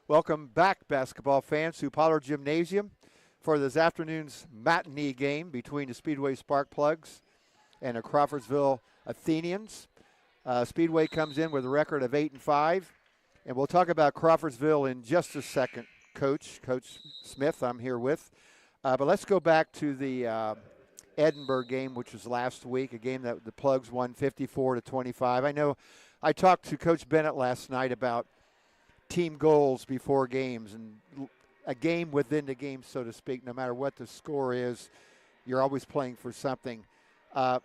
Welcome back, basketball fans, to Pollard Gymnasium for this afternoon's matinee game between the Speedway Sparkplugs and the Crawfordsville Athenians. Speedway comes in with a record of 8-5, and we'll talk about Crawfordsville in just a second. Coach Smith, I'm here with. But let's go back to the Edinburgh game, which was last week, a game that the Plugs won 54-25. I know I talked to Coach Bennett last night about team goals before games and a game within the game, so to speak. No matter what the score is, you're always playing for something. Tell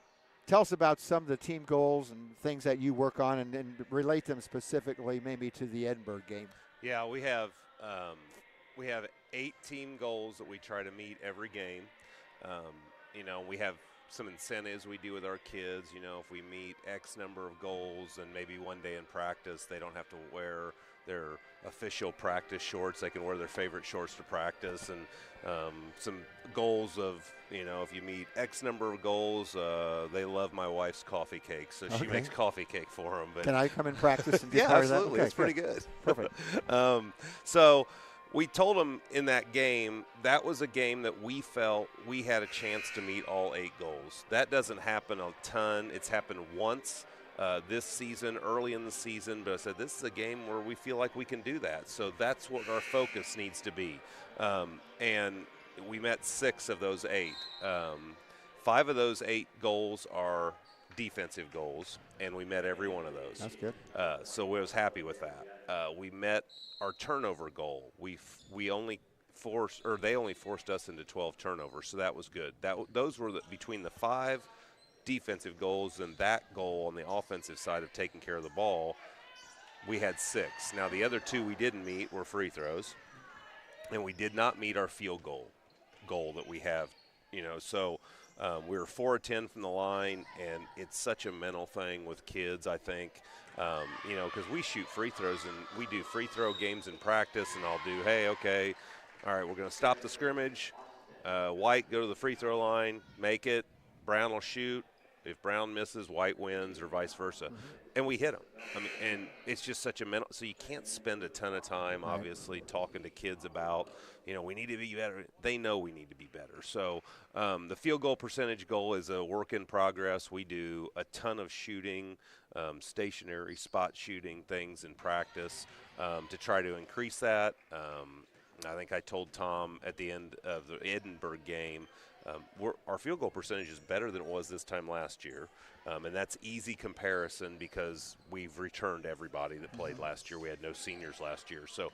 us about some of the team goals and things that you work on, and relate them specifically maybe to the Edinburgh game. Yeah, we have 8 team goals that we try to meet every game. We have some incentives we do with our kids. If we meet X number of goals, and maybe one day in practice they don't have to wear their official practice shorts. They can wear their favorite shorts to practice. And some goals of, if you meet X number of goals, they love my wife's coffee cake, so she makes coffee cake for them. But can I come and practice and be yeah, part absolutely. of that? It's pretty good. Perfect. So we told them in that game, that was a game that we felt we had a chance to meet all 8 goals. That doesn't happen a ton. It's happened once this season, early in the season, but I said this is a game where we feel like we can do that. So that's what our focus needs to be. And we met 6 of those 8. 5 of those 8 goals are defensive goals, and we met every one of those. That's good. So we was happy with that. We met our turnover goal. They only forced us into 12 turnovers, so that was good. Those were between the 5 defensive goals and that goal on the offensive side of taking care of the ball. We had 6. Now the other 2 we didn't meet were free throws, and we did not meet our field goal that we have. So we were 4 of 10 from the line, and it's such a mental thing with kids, I think. Because we shoot free throws, and we do free throw games in practice, and I'll do, hey, okay, all right, we're going to stop the scrimmage. White, go to the free throw line, make it. Brown will shoot. If Brown misses, White wins, or vice versa. Mm-hmm. And we hit them. And it's just such a mental – so you can't spend a ton of time, obviously, talking to kids about, we need to be better. They know we need to be better. So the field goal percentage goal is a work in progress. We do a ton of shooting, stationary spot shooting things in practice to try to increase that. I think I told Tom at the end of the Edinburgh game, our field goal percentage is better than it was this time last year, and that's easy comparison because we've returned everybody that played last year. We had no seniors last year, so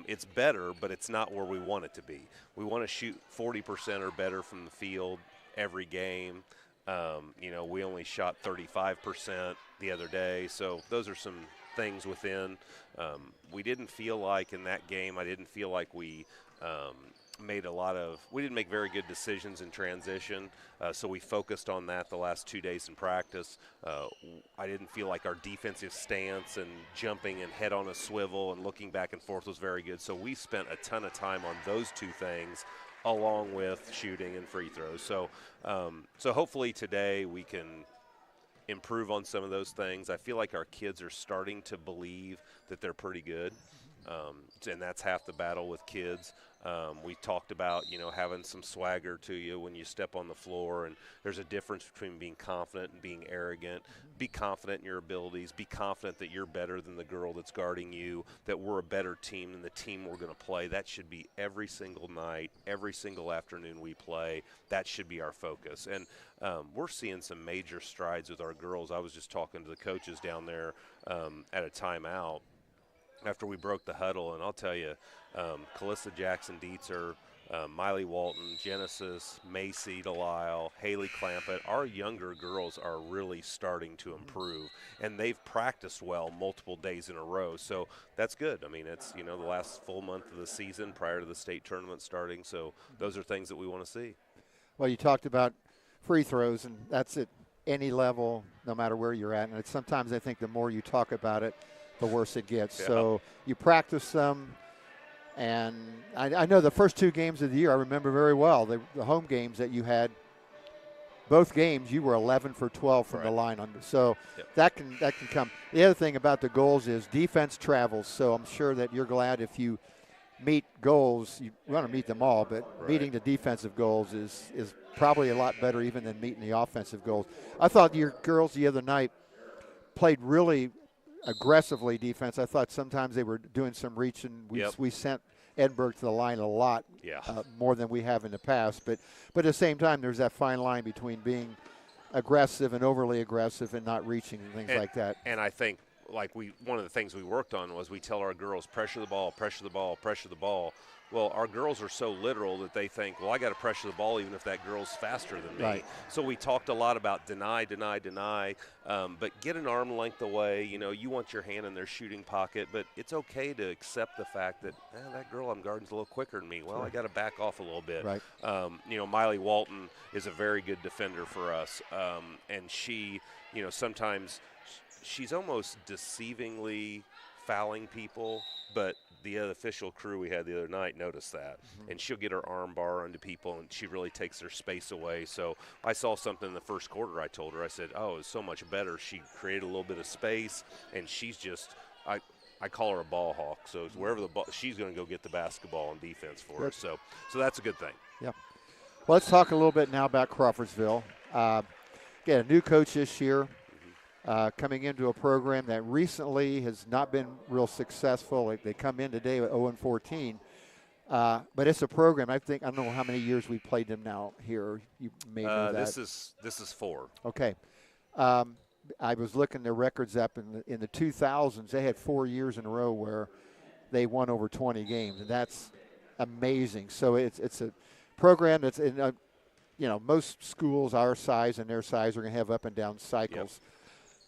it's better, but it's not where we want it to be. We want to shoot 40% or better from the field every game. We only shot 35% the other day, so those are some things within. We didn't feel like in that game, I didn't feel like we we didn't make very good decisions in transition, so we focused on that the last 2 days in practice. I didn't feel like our defensive stance and jumping and head on a swivel and looking back and forth was very good, so we spent a ton of time on those 2 things along with shooting and free throws. So hopefully today we can improve on some of those things. I feel like our kids are starting to believe that they're pretty good, and that's half the battle with kids. We talked about, having some swagger to you when you step on the floor, and there's a difference between being confident and being arrogant. Be confident in your abilities. Be confident that you're better than the girl that's guarding you, that we're a better team than the team we're going to play. That should be every single night, every single afternoon we play. That should be our focus. And we're seeing some major strides with our girls. I was just talking to the coaches down there at a timeout after we broke the huddle, and I'll tell you, Calissa Jackson-Dietzer, Miley Walton, Genesis, Macy Delisle, Haley Clampett, our younger girls are really starting to improve, and they've practiced well multiple days in a row, so that's good. It's, the last full month of the season prior to the state tournament starting, so those are things that we want to see. Well, you talked about free throws, and that's at any level, no matter where you're at, and sometimes I think the more you talk about it, the worse it gets. Yeah. So you practice them, and I know the first 2 games of the year I remember very well, the home games that you had both games you were 11 for 12 from the line. So that can come. The other thing about the goals is defense travels. So I'm sure that you're glad if you meet goals, you want to meet them all, but meeting the defensive goals is probably a lot better even than meeting the offensive goals. I thought your girls the other night played really aggressively defense. I thought sometimes they were doing some reaching. We sent Edinburgh to the line a lot, more than we have in the past. But at the same time, there's that fine line between being aggressive and overly aggressive and not reaching and things like that. And I think one of the things we worked on was we tell our girls, pressure the ball, pressure the ball, pressure the ball. Well, our girls are so literal that they think, well, I got to pressure the ball even if that girl's faster than me. Right. So we talked a lot about deny, but get an arm length away. You know, you want your hand in their shooting pocket, but it's okay to accept the fact that that girl I'm guarding's a little quicker than me. Well, I got to back off a little bit. Right. You know, Miley Walton is a very good defender for us, and she, you know, sometimes she's almost deceivingly fouling people, but the official crew we had the other night noticed that, and she'll get her arm bar onto people, and she really takes their space away. So I saw something in the first quarter. I told her, I said, oh, it's so much better. She created a little bit of space, and she's just I call her a ball hawk. So it's wherever the ball, she's going to go get the basketball and defense for us. So that's a good thing. Yeah. Well, let's talk a little bit now about Crawfordsville. Again, a new coach this year. Coming into a program that recently has not been real successful. They come in today with 0-14. But it's a program. I don't know how many years we've played them now here. You may know that. This is 4. Okay. I was looking their records up in the 2000s. They had 4 years in a row where they won over 20 games, and that's amazing. So it's a program that's in most schools our size and their size are going to have up and down cycles. Yep.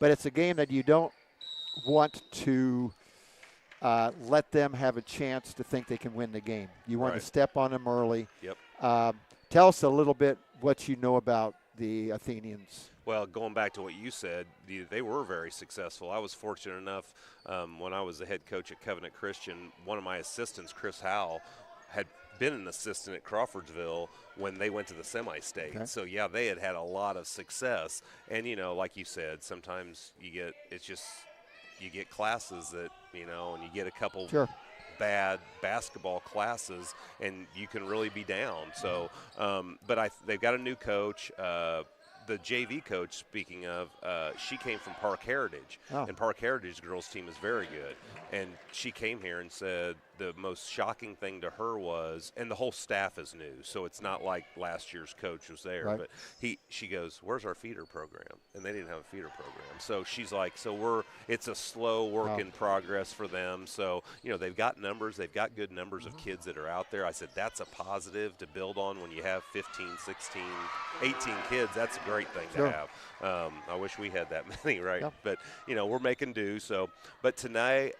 But it's a game that you don't want to let them have a chance to think they can win the game. You want to step on them early. Yep. Tell us a little bit what you know about the Athenians. Well, going back to what you said, they were very successful. I was fortunate enough when I was the head coach at Covenant Christian, one of my assistants, Chris Howell, had been an assistant at Crawfordsville when they went to the semi-state. Okay. So, they had a lot of success. And, like you said, sometimes you get classes that, and you get a couple bad basketball classes and you can really be down. So, but they've got a new coach. The JV coach, speaking of, she came from Park Heritage, and Park Heritage girls team is very good. And she came here and said the most shocking thing to her was, and the whole staff is new, so it's not like last year's coach was there. Right. But she goes, "Where's our feeder program?" And they didn't have a feeder program. So she's like, it's a slow work in progress for them. So they've got numbers, they've got good numbers of kids that are out there. I said that's a positive to build on when you have 15, 16, 18 kids. That's a great thing to have. I wish we had that many, right? Yeah. But we're making do. So, but today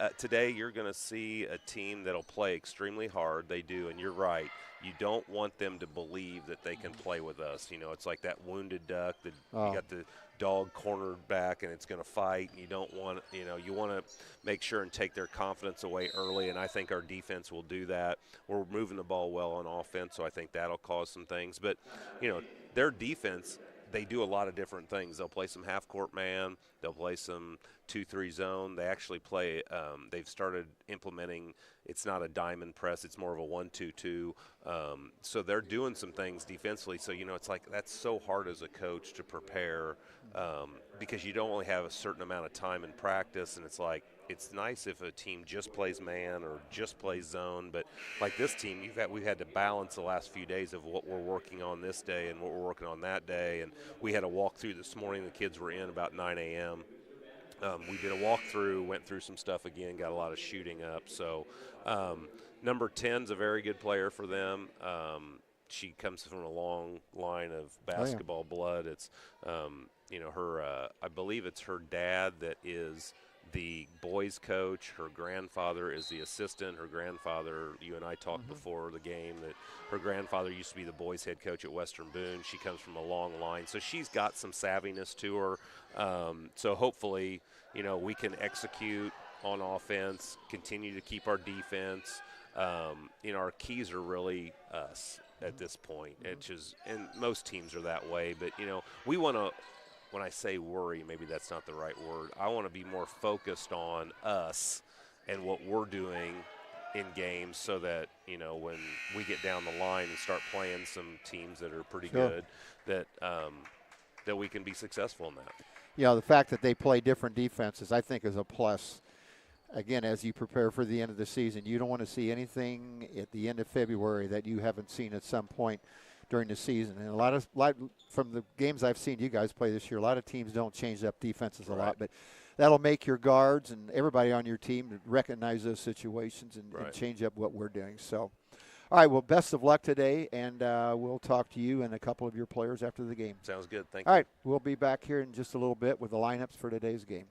you're going to see a team that'll play extremely hard. They do, and you're right. You don't want them to believe that they can play with us. It's like that wounded duck. You got the dog cornered back, and it's going to fight. You don't want, you want to make sure and take their confidence away early, and I think our defense will do that. We're moving the ball well on offense, so I think that'll cause some things. But, their defense, they do a lot of different things. They'll play some half-court man. They'll play some 2-3 zone. They actually play they've started implementing, it's not a diamond press. It's more of a 1-2-2. So they're doing some things defensively. So, it's like that's so hard as a coach to prepare because you don't only have a certain amount of time in practice. And it's like it's nice if a team just plays man or just plays zone. But like this team, we've had to balance the last few days of what we're working on this day and what we're working on that day. And we had a walkthrough this morning. The kids were in about 9 a.m. We did a walkthrough, went through some stuff again, got a lot of shooting up. So number 10's a very good player for them. She comes from a long line of basketball blood. It's, her, I believe it's her dad that is the boys coach. Her grandfather is the assistant. Her grandfather, you and I talked before the game, that her grandfather used to be the boys head coach at Western Boone. She comes from a long line. So she's got some savviness to her. So hopefully, we can execute on offense, continue to keep our defense. Our keys are really at this point. It's just, and most teams are that way. But, you know, we want to, when I say worry, maybe that's not the right word. I want to be more focused on us and what we're doing in games so that, you know, when we get down the line and start playing some teams that are pretty good, that that we can be successful in that. You know, the fact that they play different defenses, I think, is a plus. Again, as you prepare for the end of the season, you don't want to see anything at the end of February that you haven't seen at some point during the season. And a lot from the games I've seen you guys play this year, a lot of teams don't change up defenses a lot, but that'll make your guards and everybody on your team recognize those situations and change up what we're doing. So, all right, well, best of luck today, and we'll talk to you and a couple of your players after the game. Sounds good. Thank you. All right, we'll be back here in just a little bit with the lineups for today's game.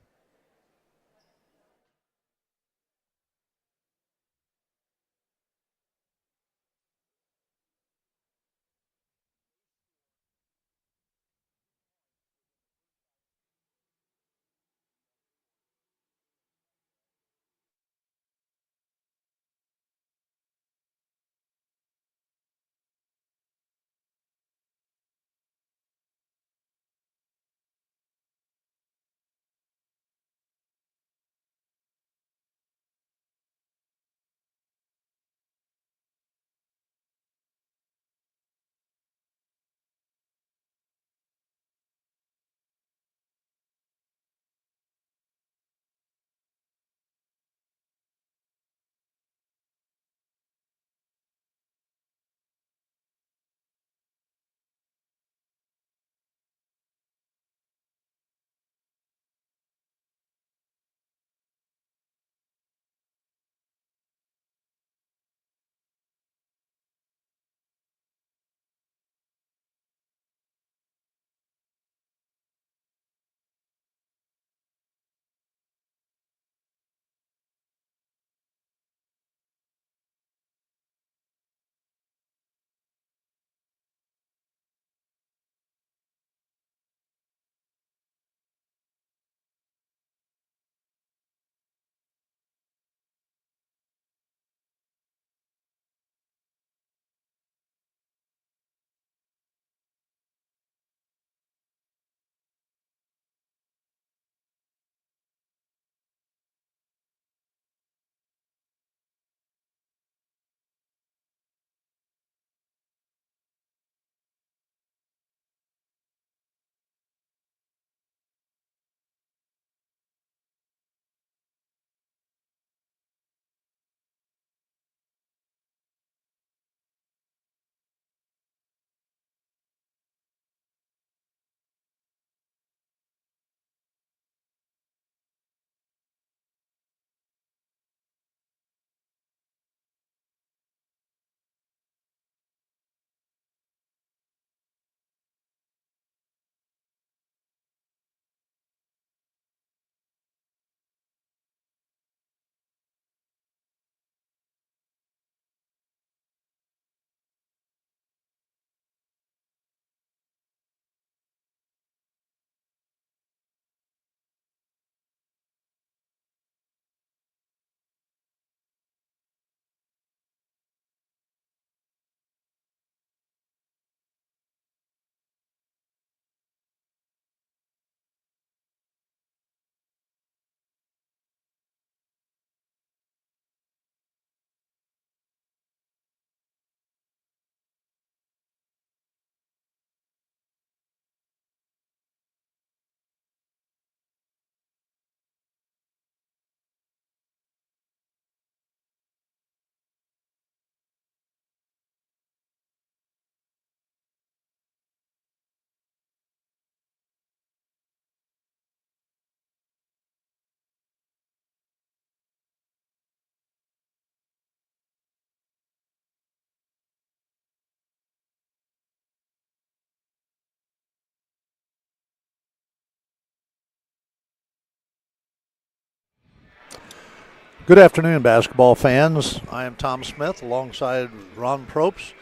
Good afternoon, basketball fans. I am Tom Smith alongside Ron Probst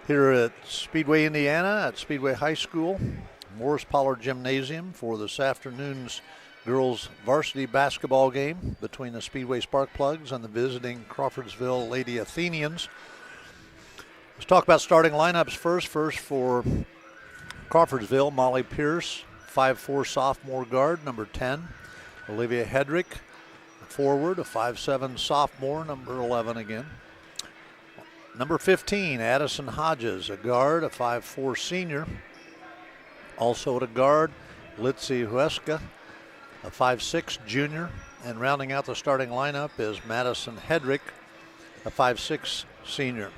here at Speedway, Indiana, at Speedway High School, Pollard Gymnasium for this afternoon's girls varsity basketball game between the Speedway Sparkplugs and the visiting Crawfordsville Lady Athenians. Let's talk about starting lineups first. First for Crawfordsville, Molly Pierce, 5'4" sophomore guard, number 10. Olivia Hedrick, forward, a 5'7" sophomore, number 11 again. Number 15, Addison Hodges, a guard, a 5'4" senior. Also at a guard, Litzy Huesca, a 5'6" junior. And rounding out the starting lineup is Madison Hedrick, a 5'6" senior.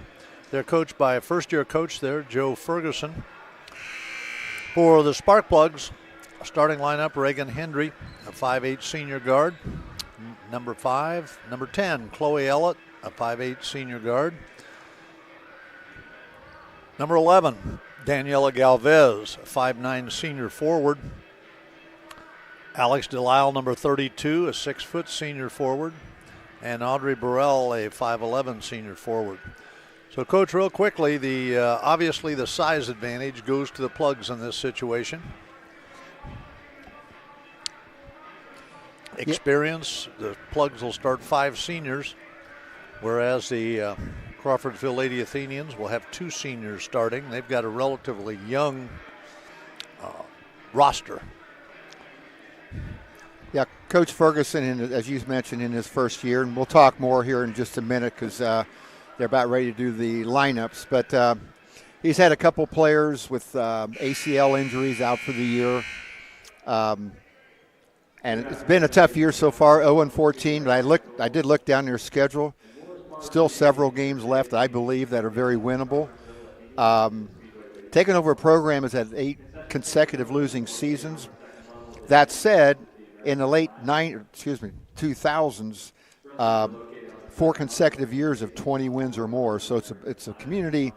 They're coached by a first-year coach there, Joe Ferguson. For the Sparkplugs, starting lineup, Reagan Hendry, a 5'8" senior guard. Number 10, Chloe Ellett, a 5'8" senior guard. Number 11, Daniela Galvez, a 5'9" senior forward. Alex Delisle, number 32, a 6-foot senior forward. And Audrey Burrell, a 5'11" senior forward. So, Coach, real quickly, obviously the size advantage goes to the Plugs in this situation. Experience, the Plugs will start 5 seniors, whereas the Crawfordsville Lady Athenians will have 2 seniors starting. They've got a relatively young roster. Yeah, Coach Ferguson, as you mentioned, in his first year, and we'll talk more here in just a minute because they're about ready to do the lineups. But he's had a couple players with ACL injuries out for the year. And it's been a tough year so far, 0-14. But I did look down their schedule. Still several games left, I believe, that are very winnable. Taking over a program has had 8 consecutive losing seasons. That said, in the late 2000s, 4 consecutive years of 20 wins or more. So it's a community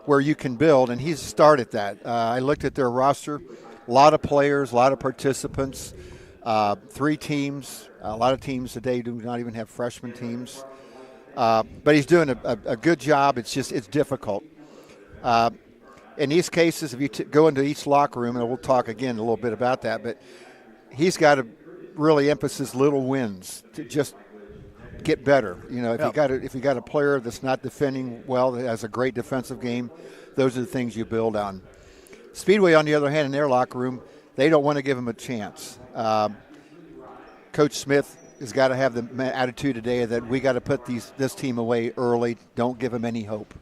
where you can build, and he's started that. I looked at their roster, a lot of players, a lot of participants. 3 teams. A lot of teams today do not even have freshman teams. But he's doing a good job. It's difficult. In these cases, if you go into each locker room, and we'll talk again a little bit about that, but he's got to really emphasize little wins to just get better. You know, if you got a player that's not defending well, that has a great defensive game, those are the things you build on. Speedway, on the other hand, in their locker room, they don't want to give him a chance. Coach Smith has got to have the attitude today that we got to put this team away early. Don't give them any hope.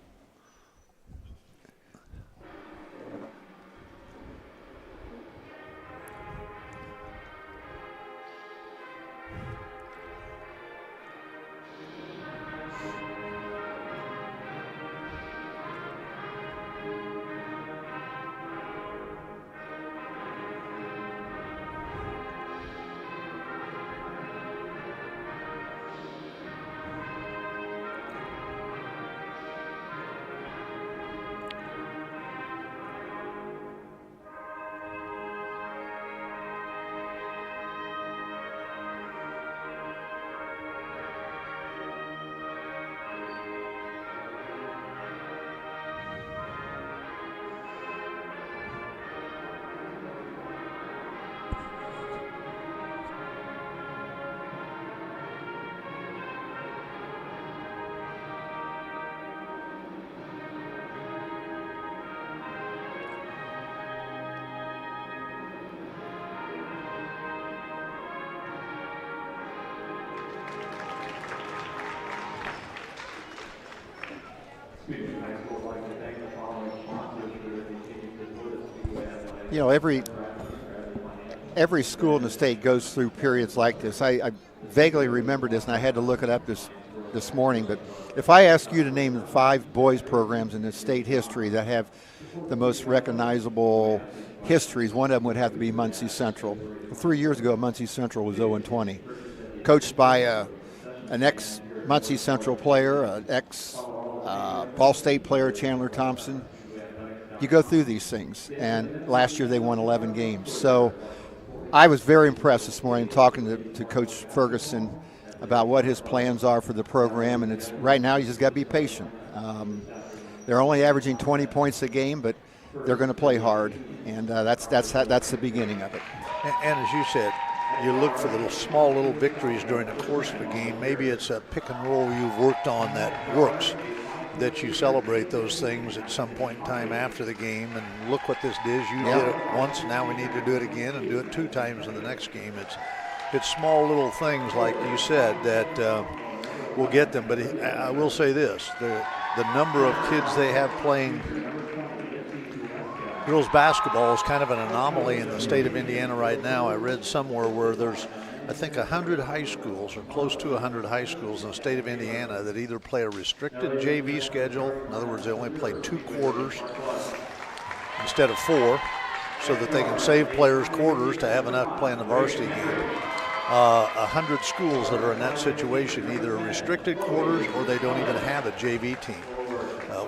You know, every school in the state goes through periods like this. I vaguely remember this, and I had to look it up this morning. But if I ask you to name the 5 boys programs in the state history that have the most recognizable histories, one of them would have to be Muncie Central. 3 years ago, Muncie Central was 0-20, coached by an ex-Muncie Central player, an ex-Ball State player, Chandler Thompson. You go through these things, and last year they won 11 games. So I was very impressed this morning talking to Coach Ferguson about what his plans are for the program, and it's right now you just got to be patient. They're only averaging 20 points a game, but they're going to play hard, and that's the beginning of it. And as you said, you look for the small little victories during the course of a game. Maybe it's a pick and roll you've worked on that works. that you celebrate those things at some point in time after the game. And look what this did. You did it once, now we need to do it again and do it 2 times in the next game. It's small little things, like you said, that will get them. But I will say this, the number of kids they have playing girls basketball is kind of an anomaly in the state of Indiana right now. I read somewhere where there's, I think, 100 high schools, or close to 100 high schools in the state of Indiana, that either play a restricted JV schedule. In other words, they only play 2 quarters instead of 4, so that they can save players quarters to have enough to play in the varsity game. 100 schools that are in that situation, either restricted quarters or they don't even have a JV team.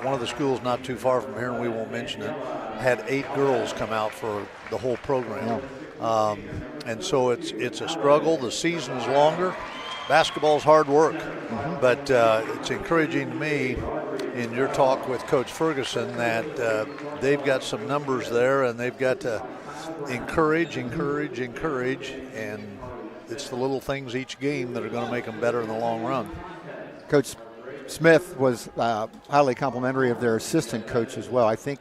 One of the schools not too far from here, and we won't mention it, had 8 girls come out for the whole program. And so it's a struggle. The season is longer. Basketball's hard work. But it's encouraging to me in your talk with Coach Ferguson that they've got some numbers there, and they've got to encourage, and it's the little things each game that are going to make them better in the long run. Coach Smith was highly complimentary of their assistant coach as well. I think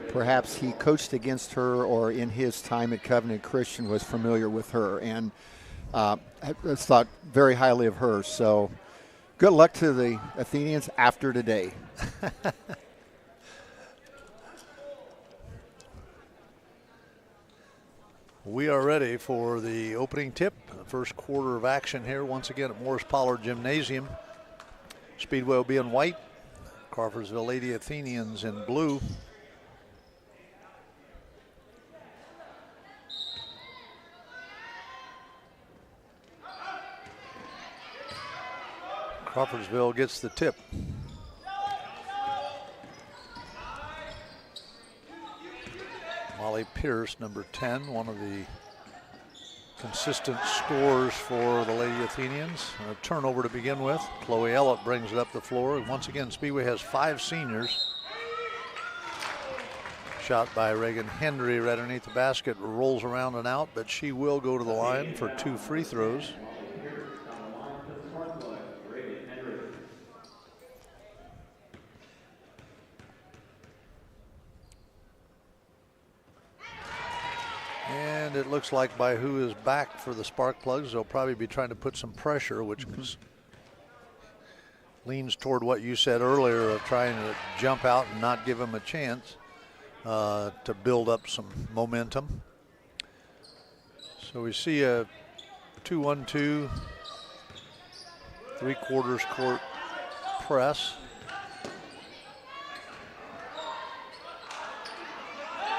perhaps he coached against her, or in his time at Covenant Christian was familiar with her, and has thought very highly of her. So good luck to the Athenians after today. We are ready for the opening tip, the first quarter of action here once again at Morris-Pollard Gymnasium. Speedway will be in white, Crawfordsville Lady Athenians in blue. Crawfordsville gets the tip. Molly Pierce, number 10, one of the consistent scorers for the Lady Athenians. A turnover to begin with. Chloe Ellett brings it up the floor. Once again, Speedway has 5 seniors. Shot by Reagan Hendry right underneath the basket, rolls around and out, but she will go to the line for 2 free throws. And it looks like by who is back for the spark plugs, they'll probably be trying to put some pressure, which leans toward what you said earlier of trying to jump out and not give them a chance to build up some momentum. So we see a 2-1-2, 3/4 court press.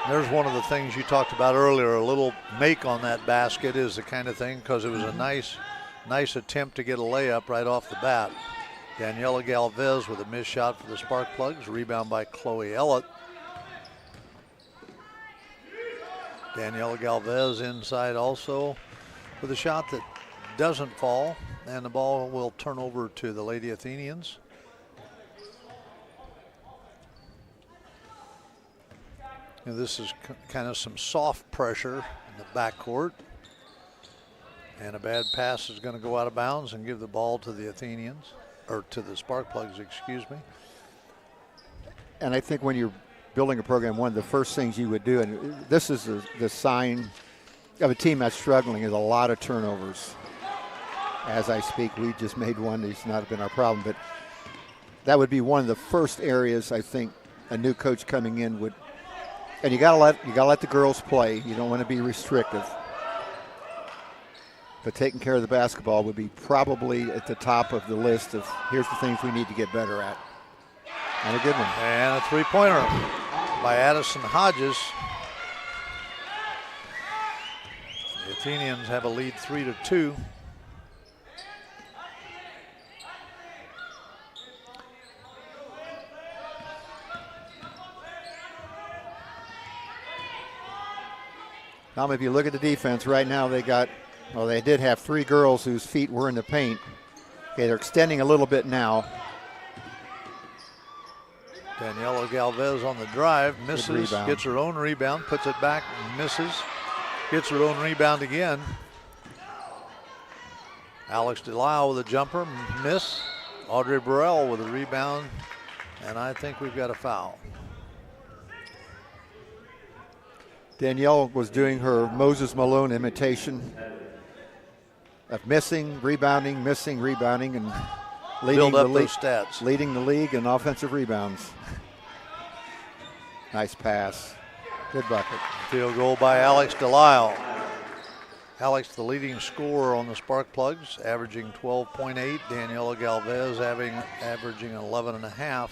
There's one of the things you talked about earlier. A little make on that basket is the kind of thing, because it was a nice attempt to get a layup right off the bat. Daniela Galvez with a missed shot for the spark plugs. Rebound by Chloe Ellett. Daniela Galvez inside also with a shot that doesn't fall, and the ball will turn over to the Lady Athenians. And this is kind of some soft pressure in the backcourt. And a bad pass is going to go out of bounds and give the ball to the Athenians, or to the spark plugs, excuse me. And I think when you're building a program, one of the first things you would do, and this is the sign of a team that's struggling, is a lot of turnovers. As I speak, we just made one. It's not been our problem, but that would be one of the first areas I think a new coach coming in would. And you gotta let the girls play. You don't want to be restrictive. But taking care of the basketball would be probably at the top of the list of here's the things we need to get better at. And a good one. And a 3-pointer by Addison Hodges. The Athenians have a lead 3-2. Tom, if you look at the defense right now, they did have 3 girls whose feet were in the paint. Okay, they're extending a little bit now. Daniela Galvez on the drive, misses, gets her own rebound, puts it back, misses, gets her own rebound again. Alex DeLisle with a jumper, miss. Audrey Burrell with a rebound, And I think we've got a foul. Danielle was doing her Moses Malone imitation of missing, rebounding, and leading Build up the those stats. leading the league in offensive rebounds. Nice pass. Good bucket. Field goal by Alex Delisle. Alex, the leading scorer on the Sparkplugs, averaging 12.8. Daniela Galvez averaging 11.5.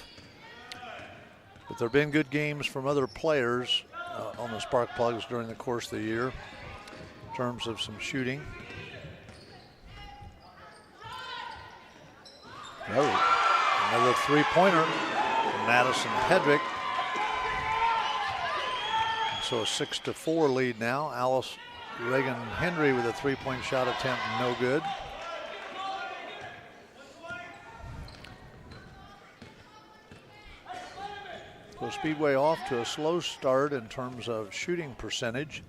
But there have been good games from other players on the Sparkplugs during the course of the year in terms of some shooting. Oh. Another three-pointer from Madison Hedrick. So a 6-4 lead now. Alice Reagan Hendry with a three-point shot attempt, no good. So Speedway off to a slow start in terms of shooting percentage.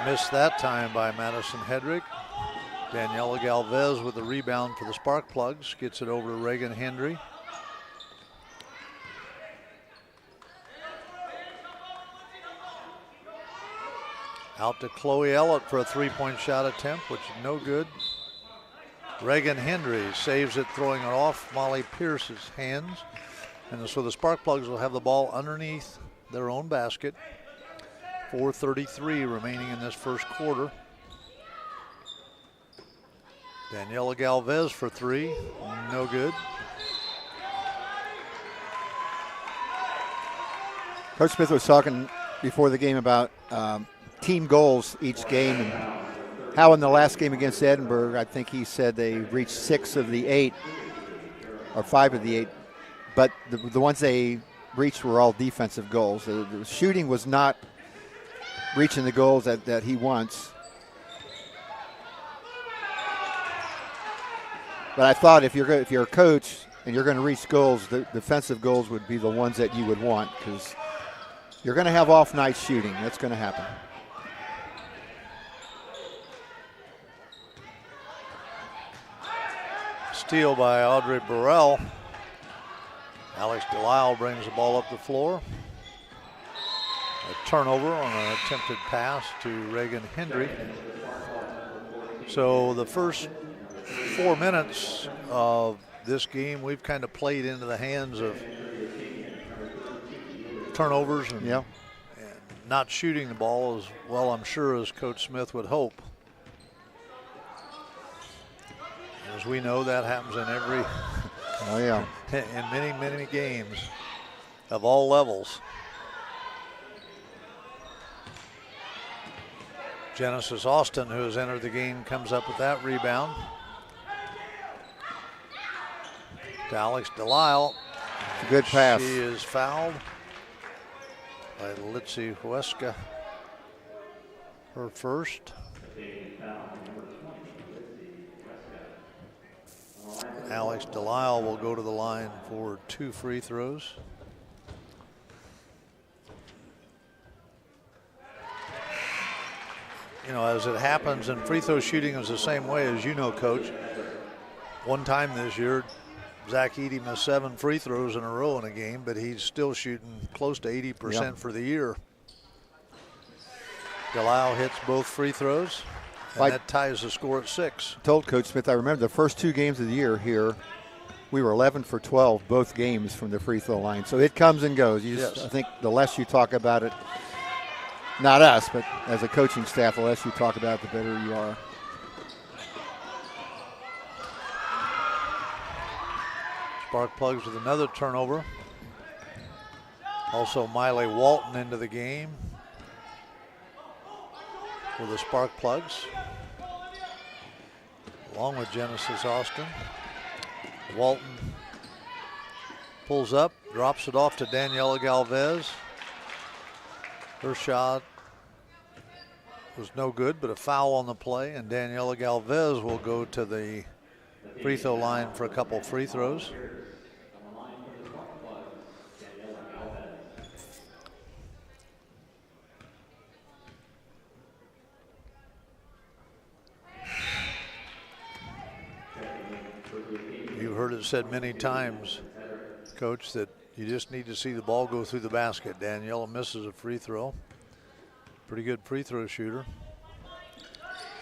Missed that time by Madison Hedrick. Daniela Galvez with the rebound for the Sparkplugs. Gets it over to Reagan Hendry. Out to Chloe Ellett for a three-point shot attempt, which is no good. Reagan Hendry saves it, throwing it off Molly Pierce's hands. And so the Sparkplugs will have the ball underneath their own basket. 4:33 remaining in this first quarter. Daniela Galvez for three, no good. Coach Smith was talking before the game about team goals each game and how in the last game against Edinburgh, I think he said they reached 6 of the 8 or 5 of the 8, but the ones they reached were all defensive goals. The shooting was not reaching the goals that he wants. But I thought if you're a coach and you're going to reach goals, the defensive goals would be the ones that you would want, because you're going to have off night shooting. That's going to happen. Steal by Audrey Burrell. Alex Delisle brings the ball up the floor. A turnover on an attempted pass to Reagan Hendry. So the first 4 minutes of this game, we've kind of played into the hands of turnovers and not shooting the ball as well, I'm sure, as Coach Smith would hope. As we know, that happens in every in many games of all levels. Genesis Austin, who has entered the game, comes up with that rebound. To Alex Delisle. It's a good pass. She is fouled by Litzy Huesca. Her first. Alex Delisle will go to the line for 2 free throws. You know, as it happens, and free throw shooting is the same way, as you know, Coach. One time this year, Zach Eady missed 7 free throws in a row in a game, but he's still shooting close to 80% for the year. Delisle hits both free throws, and that ties the score at 6. Told Coach Smith, I remember the first 2 games of the year here, we were 11 for 12 both games from the free throw line. So it comes and goes. I think the less you talk about it, not us, but as a coaching staff, the less you talk about it, the better you are. Sparkplugs with another turnover. Also Miley Walton into the game for the Sparkplugs, along with Genesis Austin. Walton pulls up, drops it off to Daniela Galvez. Her shot was no good, but a foul on the play, and Daniela Galvez will go to the free throw line for a couple free throws. heard it said many times, Coach, that you just need to see the ball go through the basket. Daniela misses a free throw. Pretty good free throw shooter.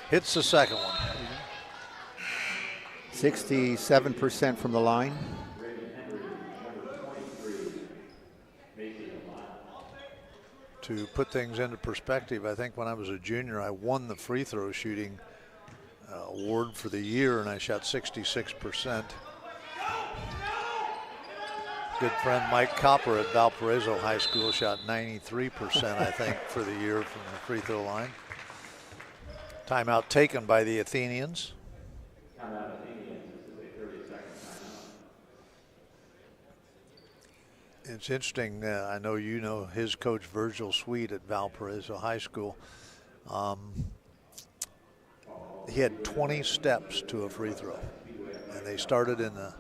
Hits the second one. 67% from the line. To put things into perspective, I think when I was a junior, I won the free throw shooting award for the year, and I shot 66%. Good friend Mike Copper at Valparaiso High School shot 93%, I think, for the year from the free throw line. Timeout taken by the Athenians. It's interesting, I know you know his coach Virgil Sweet at Valparaiso High School. He had 20 steps to a free throw, and they started in the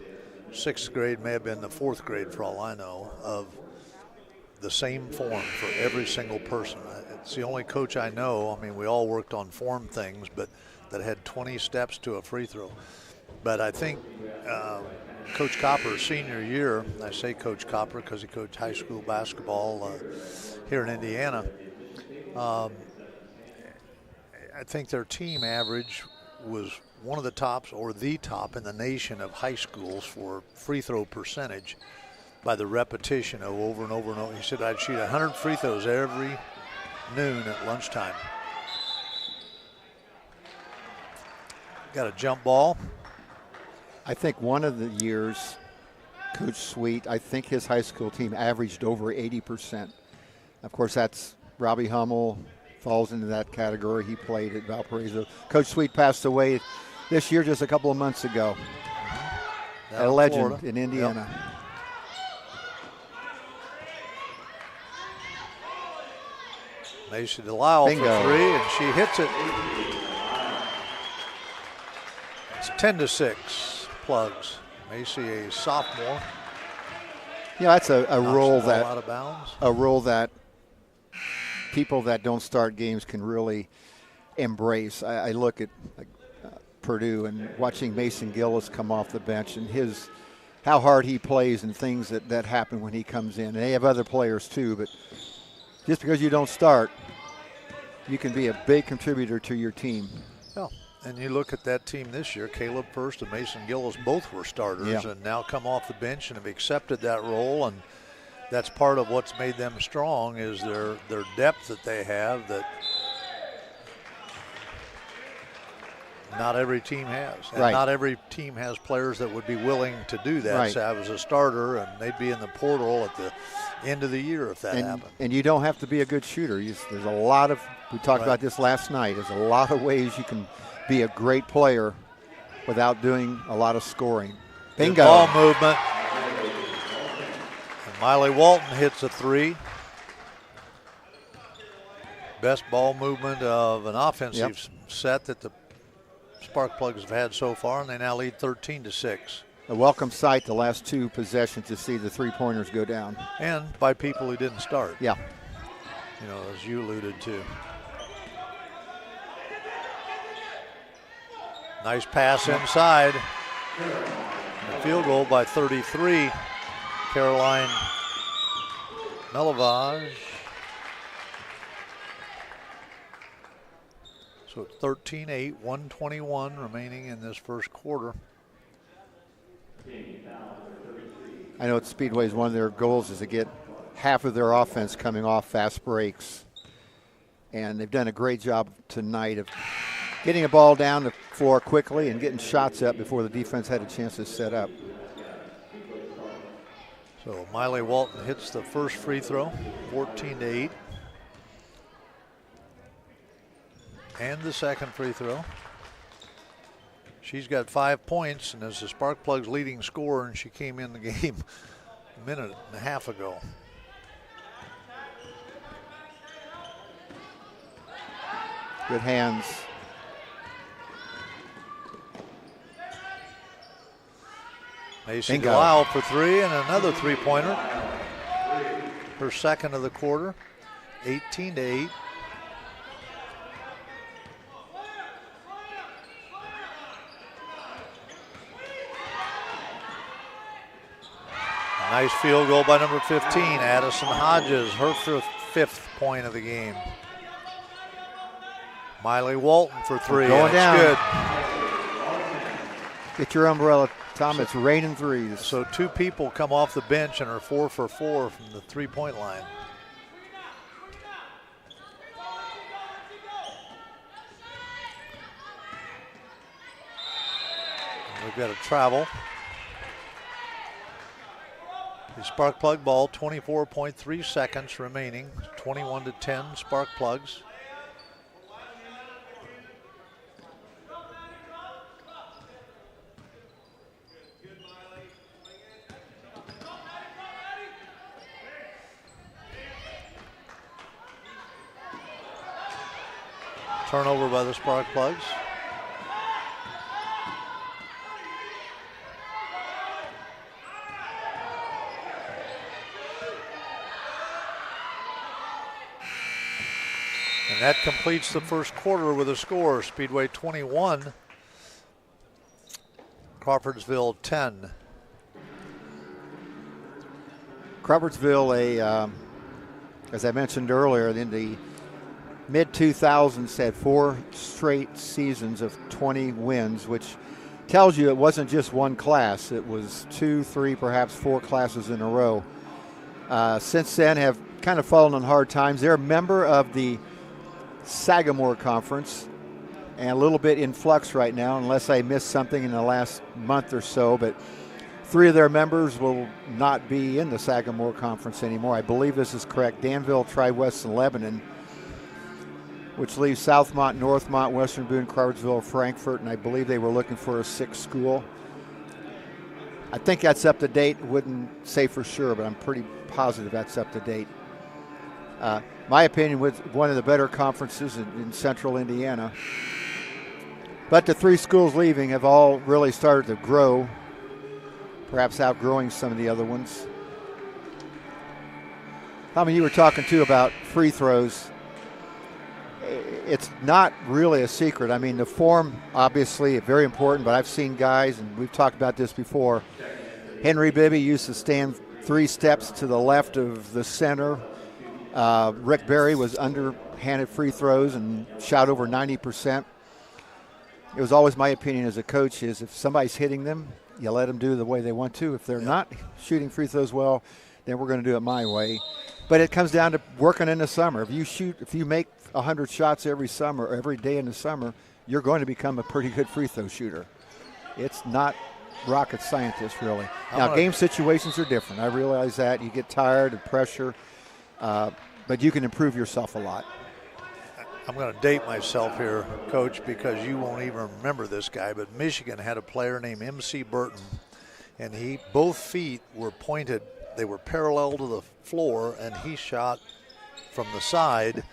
6th grade, may have been the 4th grade for all I know, of the same form for every single person. It's the only coach I know, I mean, we all worked on form things, but that had 20 steps to a free throw. But I think Coach Copper's senior year, I say Coach Copper because he coached high school basketball here in Indiana, I think their team average was one of the tops or the top in the nation of high schools for free throw percentage by the repetition of over and over and over. He said, I'd shoot 100 free throws every noon at lunchtime. Got a jump ball. I think one of the years, Coach Sweet, I think his high school team averaged over 80%. Of course, that's Robbie Hummel falls into that category. He played at Valparaiso. Coach Sweet passed away this year just a couple of months ago. A legend Florida. In Indiana. Yep. Macy Delisle for three, and she hits it. It's 10-6. Plugs. Macy, a sophomore. Yeah, that's a role that out of bounds. A role that people that don't start games can really embrace. I look at Purdue and watching Mason Gillis come off the bench and how hard he plays and things that happen when he comes in. And they have other players too, but just because you don't start, you can be a big contributor to your team. Yeah. And you look at that team this year, Caleb First and Mason Gillis both were starters and now come off the bench and have accepted that role. And that's part of what's made them strong is their depth that they have that not every team has. And not every team has players that would be willing to do that. Right. So I was a starter and they'd be in the portal at the end of the year if that happened. And you don't have to be a good shooter. There's a lot of, we talked about this last night, there's a lot of ways you can be a great player without doing a lot of scoring. Bingo. Good ball movement. And Miley Walton hits a three. Best ball movement of an offensive set that the Sparkplugs have had so far, and they now lead 13-6. A welcome sight the last two possessions to see the three-pointers go down. And by people who didn't start. Yeah. You know, as you alluded to. Nice pass inside. A field goal by 33. Caroline Melavage. So it's 13-8, 1:21 remaining in this first quarter. I know at Speedway's one of their goals is to get half of their offense coming off fast breaks. And they've done a great job tonight of getting a ball down the floor quickly and getting shots up before the defense had a chance to set up. So Miley Walton hits the first free throw, 14-8. And the second free throw. She's got 5 points and is the Sparkplugs' leading scorer, and she came in the game a minute and a half ago. Good hands. Macy Delisle for three and another three-pointer. Her second of the quarter, 18-8. Nice field goal by number 15, Addison Hodges, her fifth point of the game. Miley Walton for 3. Going down. Good. Get your umbrella, Tom. It's raining threes. So 2 people come off the bench and are 4 for 4 from the 3-point line. We've got a travel. The spark plug ball, 24.3 seconds remaining. 21-10 spark plugs. Turnover by the spark plugs. And that completes the first quarter with a score. Speedway 21, Crawfordsville 10. Crawfordsville, as I mentioned earlier, in the mid-2000s had 4 straight seasons of 20 wins, which tells you it wasn't just one class. It was 2, 3, perhaps 4 classes in a row. Since then have kind of fallen on hard times. They're a member of the Sagamore Conference and a little bit in flux right now, unless I missed something in the last month or so, but 3 of their members will not be in the Sagamore Conference anymore. I believe this is correct. Danville, Tri-West, and Lebanon, which leaves Southmont, Northmont, Western Boone, Crawfordsville, Frankfort, and I believe they were looking for a 6th school. I think that's up to date. Wouldn't say for sure, but I'm pretty positive that's up to date. My opinion was one of the better conferences in central Indiana. But the 3 schools leaving have all really started to grow, perhaps outgrowing some of the other ones. Tommy, you were talking too about free throws. It's not really a secret. I mean, the form, obviously, very important, but I've seen guys, and we've talked about this before. Henry Bibby used to stand 3 steps to the left of the center. Rick Berry was underhanded free throws and shot over 90%. It was always my opinion as a coach is if somebody's hitting them, you let them do the way they want to. If they're not shooting free throws well, then we're going to do it my way. But it comes down to working in the summer. If you make 100 shots every summer or every day in the summer, you're going to become a pretty good free throw shooter. It's not rocket scientist, really. Now, game situations are different. I realize that. You get tired of pressure, but you can improve yourself a lot. I'm going to date myself here, Coach, because you won't even remember this guy, but Michigan had a player named M.C. Burton, and both feet were pointed. They were parallel to the floor, and he shot from the side.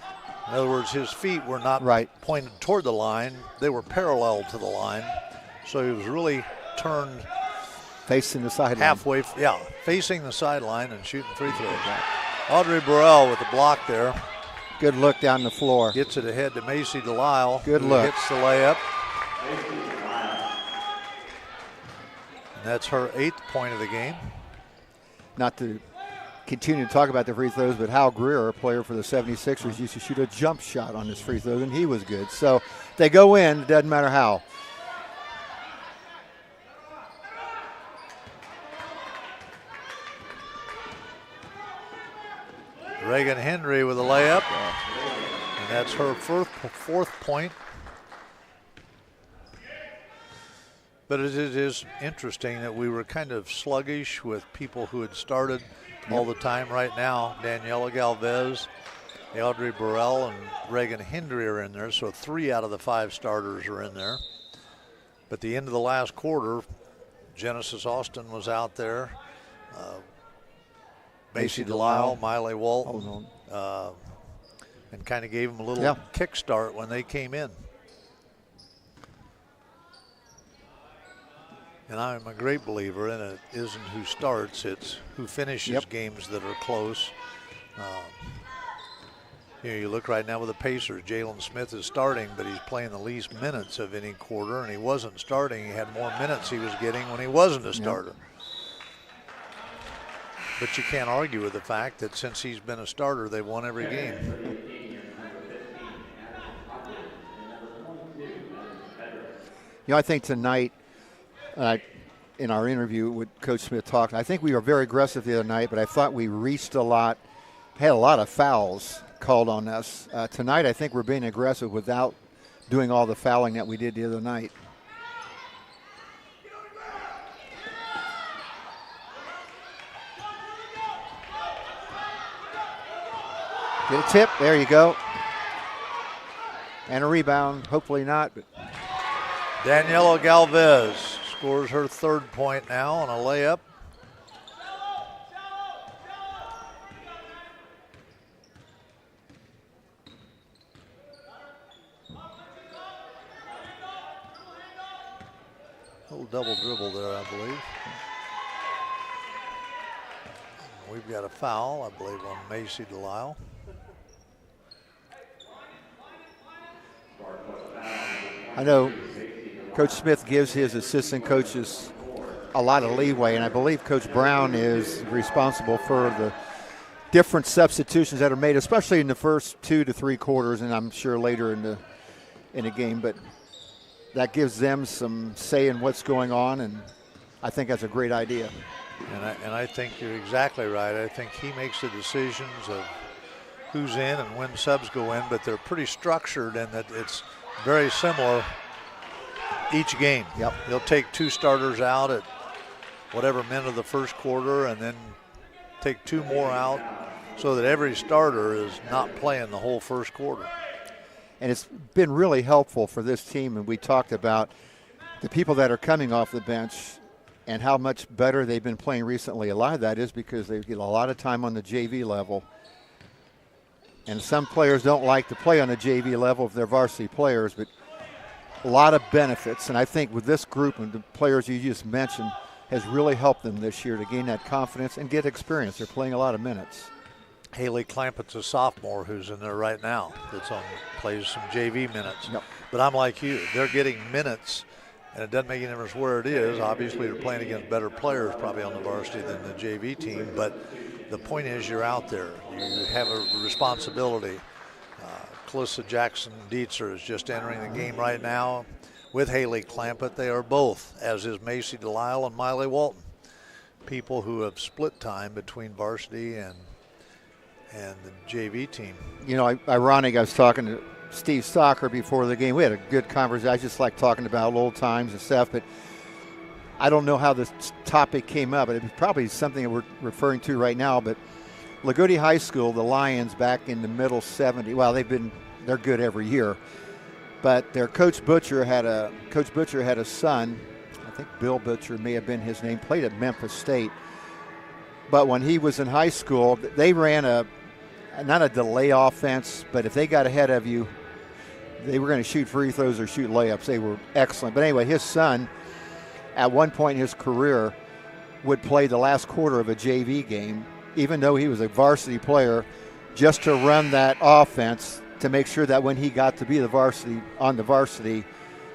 In other words, his feet were not pointed toward the line. They were parallel to the line. So he was really turned facing the sideline. Halfway, facing the sideline and shooting free throws. Audrey Burrell with the block there. Good look down the floor. Gets it ahead to Macy Delisle. Good look. Hits the layup. And that's her 8th point of the game. Not to continue to talk about the free throws, but Hal Greer, a player for the 76ers, used to shoot a jump shot on his free throws, and he was good. So they go in, it doesn't matter how. Reagan Henry with a layup, and that's her 4th point. But it is interesting that we were kind of sluggish with people who had started all the time. Right now, Daniela Galvez, Audrey Burrell, and Reagan Henry are in there, so 3 out of the 5 starters are in there. But the end of the last quarter, Genesis Austin was out there. Macy Delisle, Miley Walton, and kind of gave them a little kickstart when they came in. And I'm a great believer in it isn't who starts, it's who finishes games that are close. You look right now with the Pacers, Jalen Smith is starting, but he's playing the least minutes of any quarter, and he wasn't starting. He had more minutes he was getting when he wasn't a starter. But you can't argue with the fact that since he's been a starter, they've won every game. You know, I think tonight, in our interview with Coach Smith talking, I think we were very aggressive the other night, but I thought we reached a lot, had a lot of fouls called on us. Tonight, I think we're being aggressive without doing all the fouling that we did the other night. Get a tip. There you go. And a rebound. Hopefully not. But Daniela Galvez scores her 3rd point now on a layup. A little double dribble there, I believe. We've got a foul, I believe, on Macy Delisle. I know Coach Smith gives his assistant coaches a lot of leeway, and I believe Coach Brown is responsible for the different substitutions that are made, especially in the first 2 to 3 quarters, and I'm sure later in the game. But that gives them some say in what's going on, and I think that's a great idea. And I think you're exactly right. I think he makes the decisions of who's in and when subs go in, but they're pretty structured in that it's very similar each game. Yep. He'll take 2 starters out at whatever minute of the first quarter and then take 2 more out so that every starter is not playing the whole first quarter. And it's been really helpful for this team, and we talked about the people that are coming off the bench and how much better they've been playing recently. A lot of that is because they get a lot of time on the JV level. And some players don't like to play on the JV level if they're varsity players, but a lot of benefits. And I think with this group and the players you just mentioned has really helped them this year to gain that confidence and get experience. They're playing a lot of minutes. Haley Clampett's a sophomore who's in there right now that's plays some JV minutes. Yep. But I'm like you. They're getting minutes, and it doesn't make any difference where it is. Obviously, they're playing against better players probably on the varsity than the JV team, but the point is you're out there. You have a responsibility. Calissa Jackson-Dietzer is just entering the game right now with Haley Clampett. They are both, as is Macy Delisle and Miley Walton, people who have split time between varsity and the JV team. You know, ironic, I was talking to Steve Stocker before the game. We had a good conversation. I just like talking about old times and stuff, but I don't know how this topic came up, but it's probably something that we're referring to right now. But Lagodi High School, the Lions, back in the middle 70s, well, they're good every year, but their Coach Butcher had a son. I think Bill Butcher may have been his name, played at Memphis State. But when he was in high school, they ran not a delay offense, but if they got ahead of you, they were going to shoot free throws or shoot layups. They were excellent. But anyway, his son, at one point in his career, would play the last quarter of a JV game, even though he was a varsity player, just to run that offense to make sure that when he got to be the varsity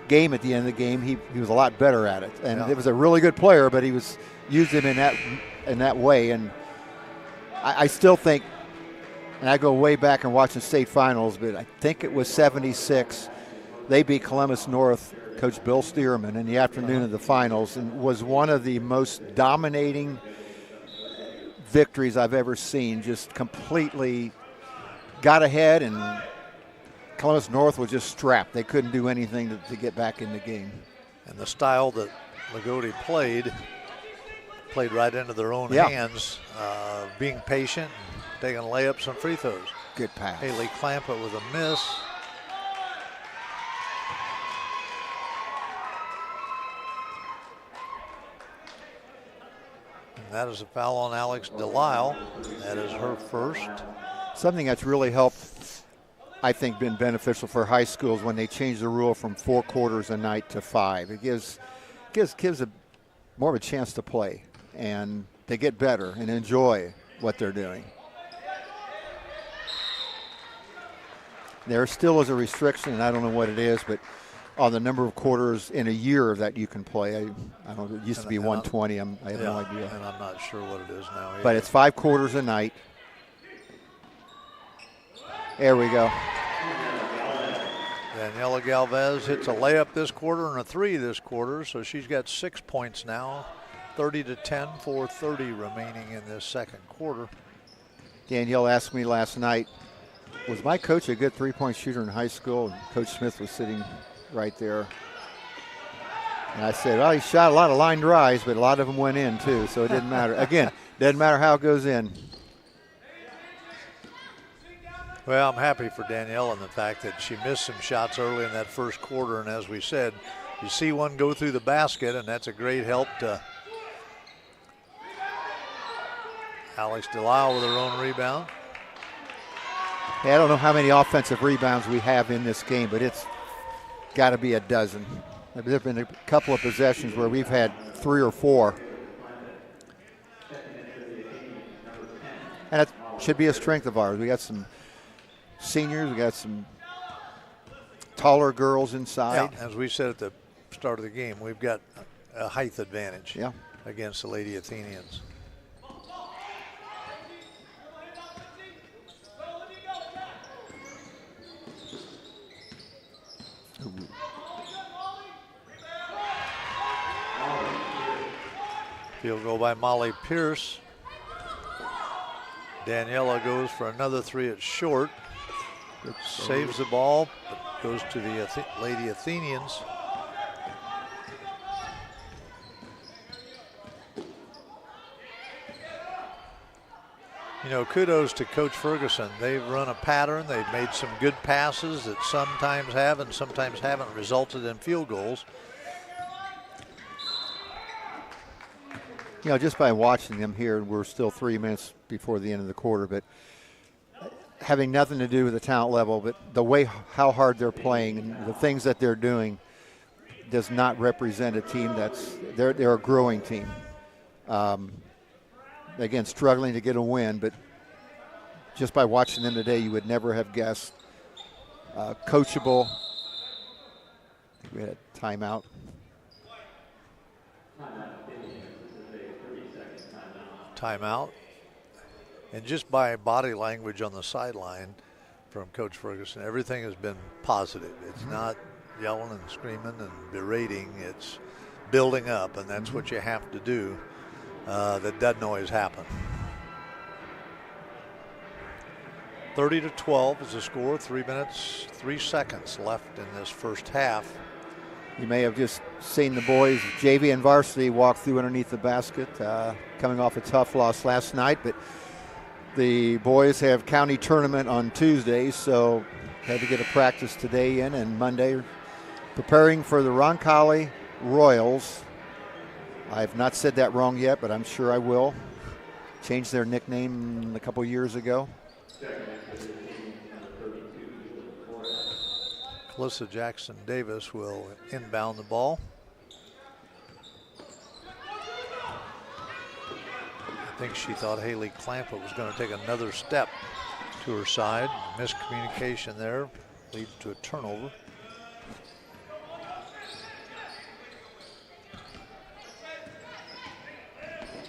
game at the end of the game, he was a lot better at it. And It was a really good player, but he was used him in that way. And I still think, and I go way back and watching state finals, but I think it was 76. They beat Columbus North, Coach Bill Stearman, in the afternoon of the finals, and was one of the most dominating victories I've ever seen. Just completely got ahead, and Columbus North was just strapped. They couldn't do anything to get back in the game. And the style that Lagodi played right into their own hands, being patient, taking layups and free throws. Good pass. Haley Clampett with a miss. And that is a foul on Alex Delisle. That is her first. Something that's really helped, I think, been beneficial for high schools when they change the rule from 4 quarters a night to 5. It gives more of a chance to play, and they get better and enjoy what they're doing. There still is a restriction, and I don't know what it is, but on the number of quarters in a year that you can play. I don't know, it used to be 120. I have no idea. And I'm not sure what it is now either. But it's 5 quarters a night. There we go. Daniela Galvez hits a layup this quarter and a 3 this quarter, so she's got 6 points now. 30-10, 4:30 remaining in this second quarter. Danielle asked me last night, was my coach a good three-point shooter in high school? And Coach Smith was sitting right there. And I said, well, he shot a lot of line drives, but a lot of them went in too, so it didn't matter. Again, doesn't matter how it goes in. Well, I'm happy for Danielle in the fact that she missed some shots early in that first quarter, and as we said, you see one go through the basket, and that's a great help to Alex Delisle with her own rebound. Hey, I don't know how many offensive rebounds we have in this game, but it's got to be a dozen. There have been a couple of possessions where we've had 3 or 4. And it should be a strength of ours. We got some seniors, we got some taller girls inside. Yeah, as we said at the start of the game, we've got a height advantage against the Lady Athenians. Field goal by Molly Pierce. Daniela goes for another 3 at short. Saves the ball, but goes to the Lady Athenians. You know, kudos to Coach Ferguson. They've run a pattern. They've made some good passes that sometimes have and sometimes haven't resulted in field goals. You know, just by watching them here, we're still 3 minutes before the end of the quarter, but having nothing to do with the talent level, but the way how hard they're playing and the things that they're doing does not represent a team they're a growing team. Again, struggling to get a win, but just by watching them today, you would never have guessed. Coachable. I think we had a timeout. Timeout. And just by body language on the sideline from Coach Ferguson, everything has been positive. It's not yelling and screaming and berating. It's building up, and that's what you have to do. That doesn't always happen. 30-12 is the score. 3 minutes, 3 seconds left in this first half. You may have just seen the boys, JV and varsity, walk through underneath the basket, coming off a tough loss last night. But the boys have county tournament on Tuesday, so had to get a practice today in and Monday. Preparing for the Roncalli Royals. I have not said that wrong yet, but I'm sure I will. Changed their nickname a couple years ago. Calissa Jackson Davis will inbound the ball. I think she thought Haley Clampett was going to take another step to her side. Miscommunication there leads to a turnover.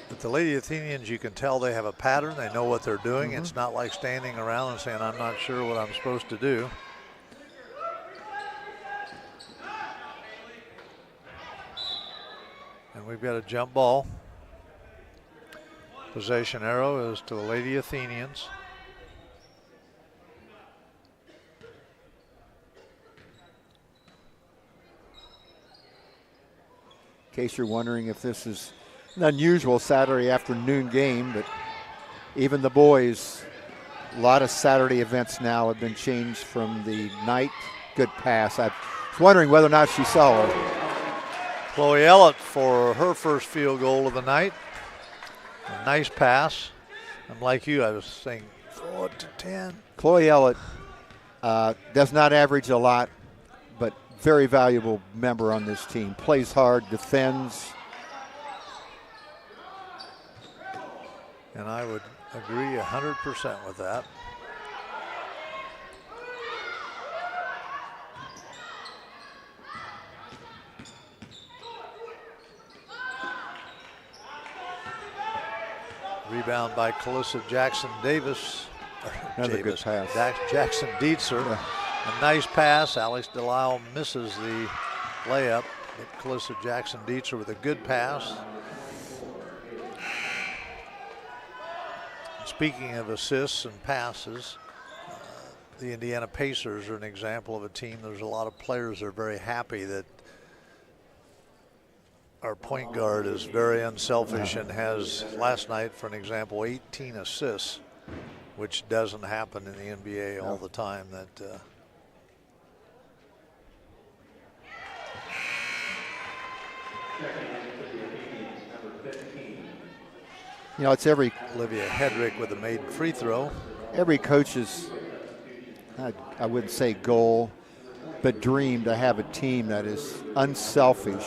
But the Lady Athenians, you can tell they have a pattern. They know what they're doing. It's not like standing around and saying, I'm not sure what I'm supposed to do. And we've got a jump ball. Possession arrow is to the Lady Athenians. In case you're wondering if this is an unusual Saturday afternoon game, but even the boys, a lot of Saturday events now have been changed from the night. Good pass. I was wondering whether or not she saw her. Chloe Ellett for her first field goal of the night. A nice pass. I'm like you, I was saying 4 to 10. Chloe Ellett does not average a lot, but very valuable member on this team. Plays hard, defends. And I would agree 100% with that. Rebound by Calissa Jackson Davis. Another good pass. Jackson Dietzer. Yeah. A nice pass. Alex Delisle misses the layup. But Calissa Jackson Dietzer with a good pass. Speaking of assists and passes, the Indiana Pacers are an example of a team. There's a lot of players that are very happy that our point guard is very unselfish and has, last night, for an example, 18 assists, which doesn't happen in the NBA all the time. That it's every Olivia Hedrick with a made free throw. Every coach's, I wouldn't say goal, but dream to have a team that is unselfish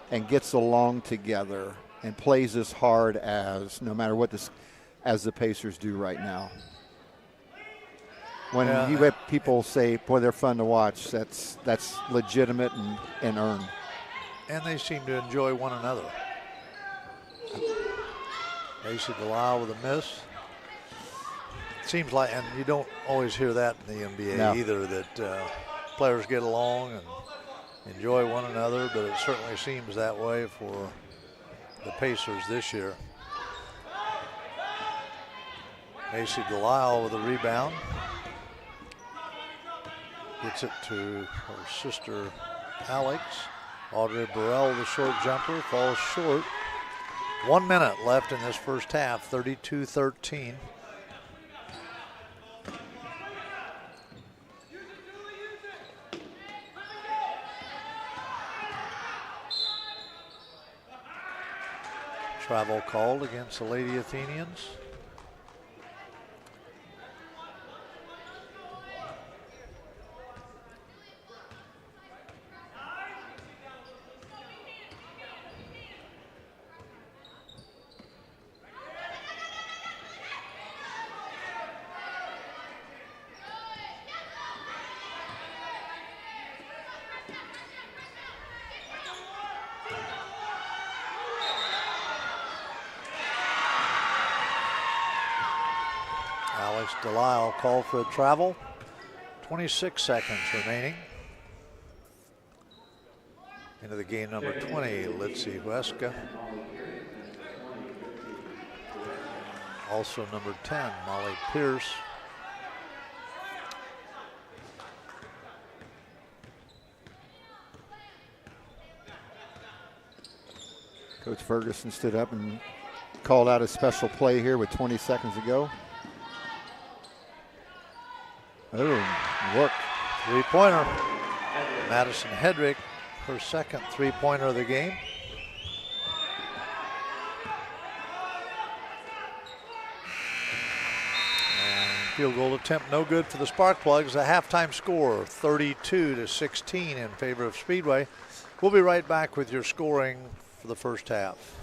and gets along together and plays as hard as, no matter what as the Pacers do right now. When you have people say, boy, they're fun to watch, that's legitimate and earned. And they seem to enjoy one another. Macy Delisle with a miss. It seems like, and you don't always hear that in the NBA either, that players get along and enjoy one another, but it certainly seems that way for the Pacers this year. Macy Delisle with a rebound. Gets it to her sister Alex. Audrey Burrell with a short jumper, falls short. 1 minute left in this first half, 32-13. Travel called against the Lady Athenians. Delisle called for a travel. 26 seconds remaining. Into the game number 20, Litzy Huesca. Also number 10, Molly Pierce. Coach Ferguson stood up and called out a special play here with 20 seconds to go. Oh, work. Three-pointer. Madison Hedrick, her second three-pointer of the game. And field goal attempt no good for the Sparkplugs. A halftime score, 32-16 in favor of Speedway. We'll be right back with your scoring for the first half.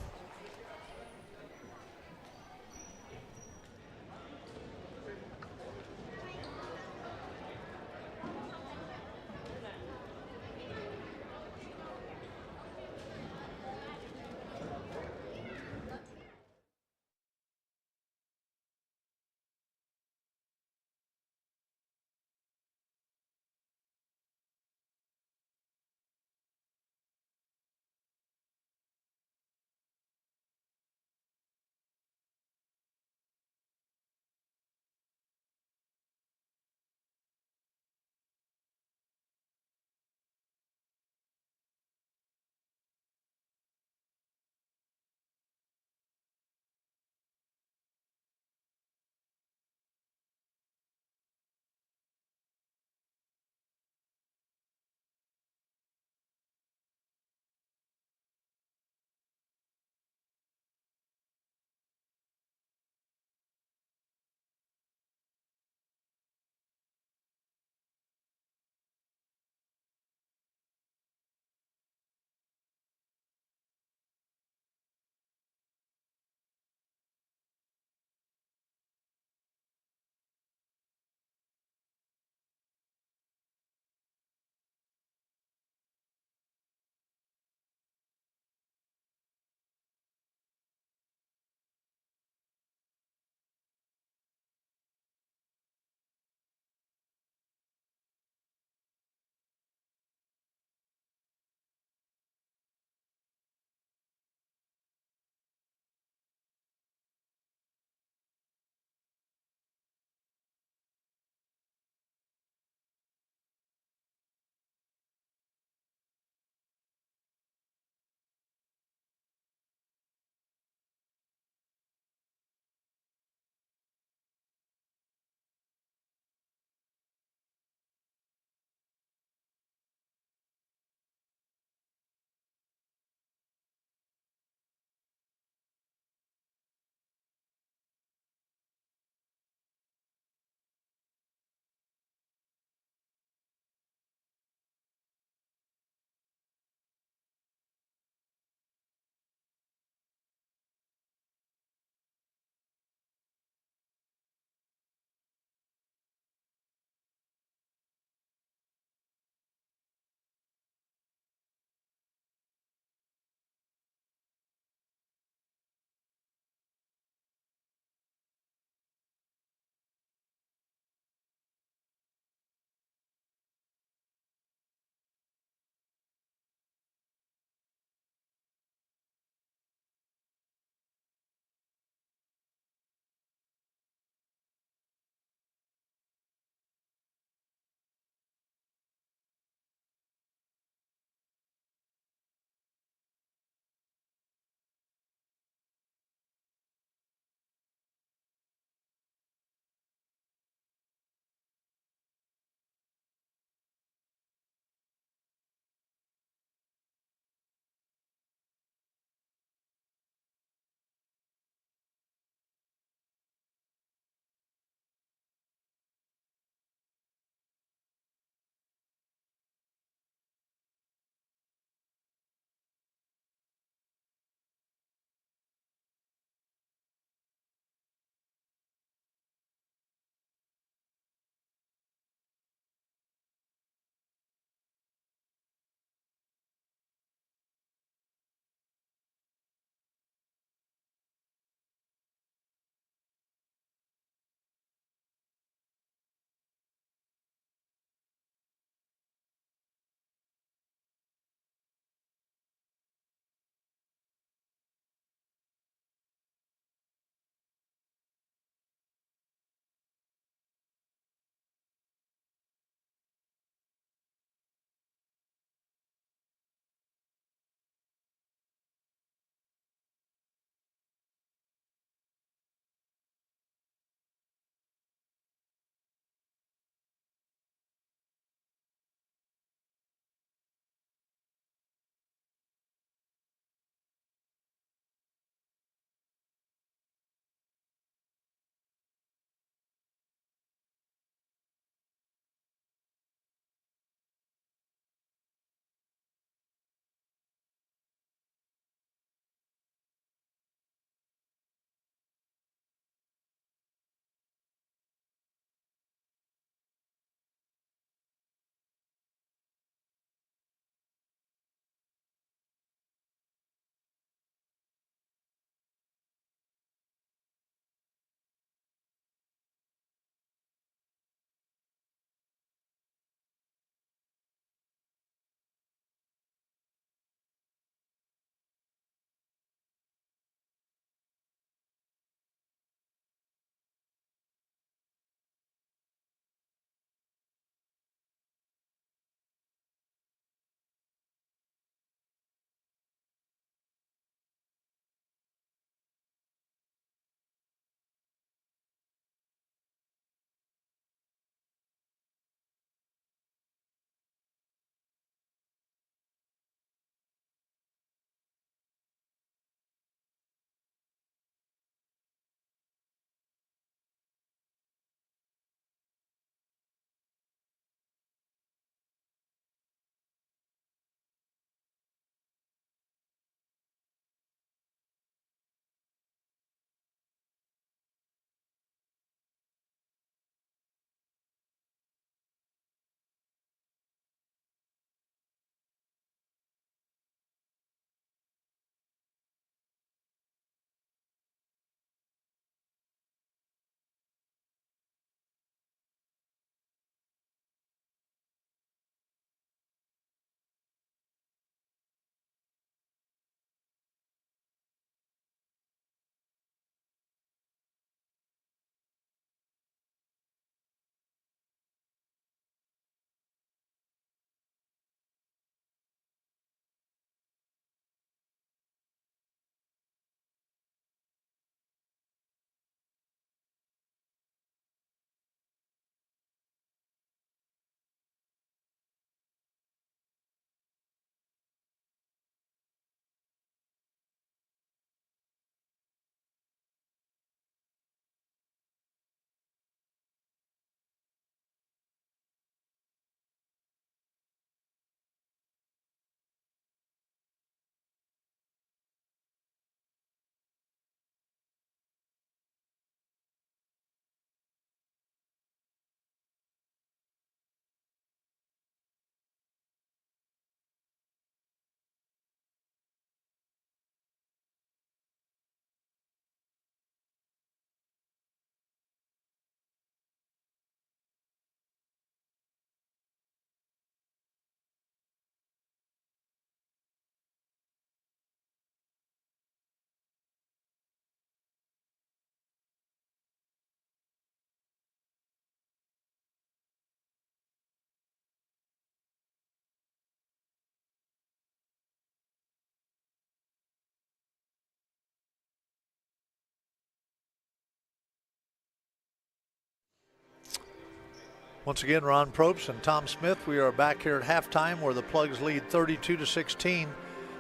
Once again, Ron Probst and Tom Smith. We are back here at halftime where the Plugs lead 32-16.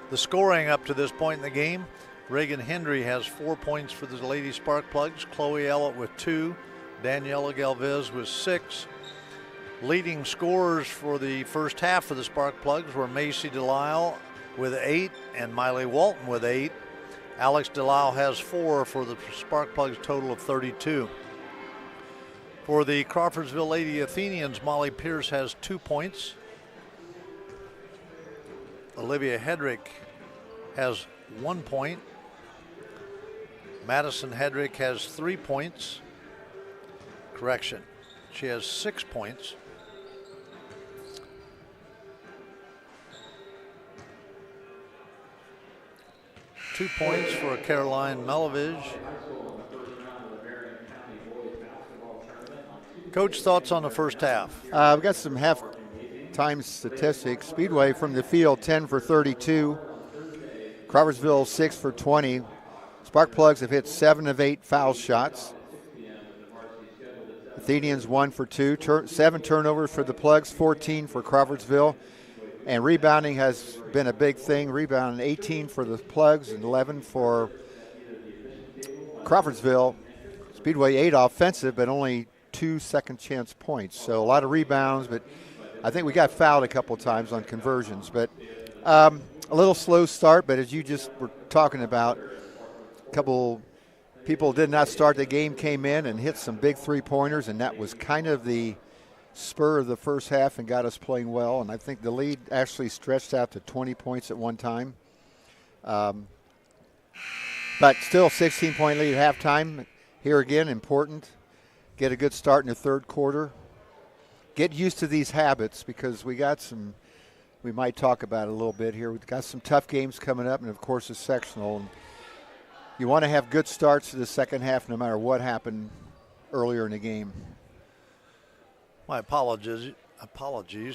The scoring up to this point in the game, Reagan Hendry has 4 points for the Lady Spark Plugs, Chloe Ellett with 2, Daniela Galvez with 6. Leading scorers for the first half for the Spark Plugs were Macy Delisle with 8 and Miley Walton with 8. Alex Delisle has 4 for the Spark Plugs total of 32. For the Crawfordsville Lady Athenians, Molly Pierce has 2 points. Olivia Hedrick has 1 point. Madison Hedrick has 3 points. Correction, she has 6 points. Two points for Caroline Melovich. Coach, thoughts on the first half? We've got some half-time statistics. Speedway from the field, 10 for 32. Crawfordsville, 6 for 20. Spark Plugs have hit 7 of 8 foul shots. Athenians 1 for 2. 7 turnovers for the Plugs, 14 for Crawfordsville. And rebounding has been a big thing. Rebounding 18 for the Plugs and 11 for Crawfordsville. Speedway 8 offensive, but only 2 second chance points. So a lot of rebounds, but I think we got fouled a couple times on conversions. But a little slow start, but as you just were talking about, a couple people did not start the game, came in and hit some big three-pointers, and that was kind of the spur of the first half and got us playing well. And I think the lead actually stretched out to 20 points at one time. But still 16-point lead at halftime. Here again, important. Get a good start in the third quarter. Get used to these habits because we got some, we might talk about it a little bit here. We've got some tough games coming up, and of course a sectional. And you want to have good starts to the second half no matter what happened earlier in the game. My apologies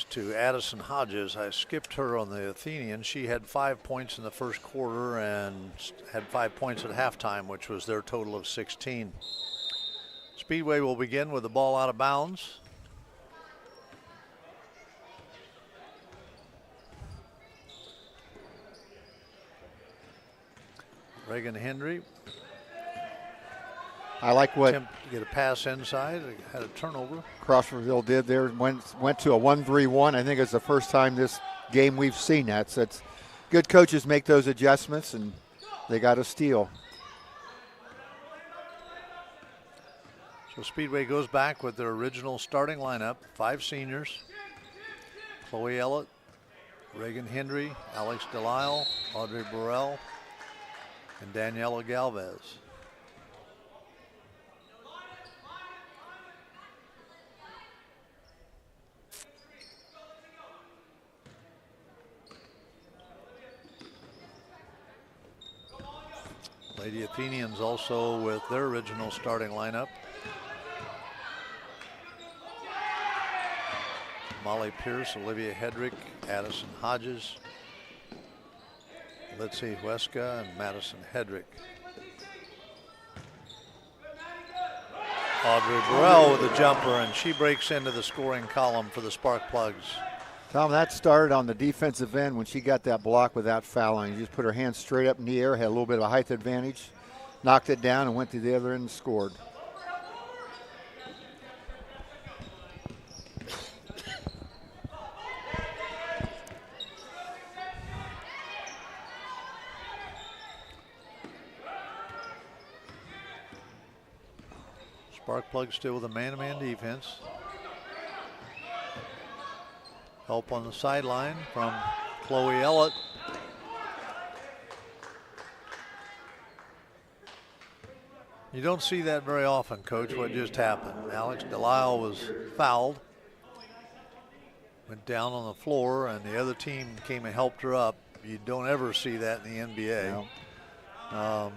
to Addison Hodges. I skipped her on the Athenians. She had 5 points in the first quarter and had 5 points at halftime, which was their total of 16. Speedway will begin with the ball out of bounds. Reagan Hendry. I like what attempt to get a pass inside. Had a turnover. Crawfordsville did there. Went to a 1-3-1. I think it's the first time this game we've seen that. So it's good coaches make those adjustments, and they got a steal. So Speedway goes back with their original starting lineup. 5 seniors. Chloe Ellett, Reagan Hendry, Alex Delisle, Audrey Burrell, and Daniela Galvez. Lady Athenians also with their original starting lineup. Molly Pierce, Olivia Hedrick, Addison Hodges, Litzy Huesca, and Madison Hedrick. Audrey Burrell with a jumper, and she breaks into the scoring column for the Spark Plugs. Tom, that started on the defensive end when she got that block without fouling. She just put her hands straight up in the air, had a little bit of a height advantage, knocked it down, and went to the other end and scored. Spark Plugs still with a man-to-man defense. Help on the sideline from Chloe Ellett. You don't see that very often, Coach, what just happened. Alex Delisle was fouled. Went down on the floor, and the other team came and helped her up. You don't ever see that in the NBA. No.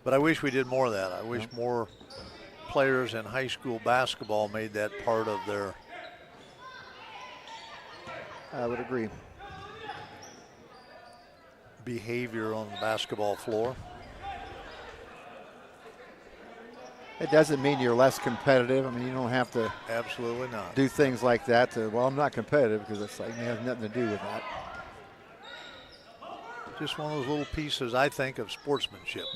But I wish we did more of that. I wish more players in high school basketball made that part of their. I would agree. Behavior on the basketball floor. It doesn't mean you're less competitive. I mean, you don't have to Absolutely not. do things like that well, I'm not competitive, because it's like it has nothing to do with that. Just one of those little pieces, I think, of sportsmanship.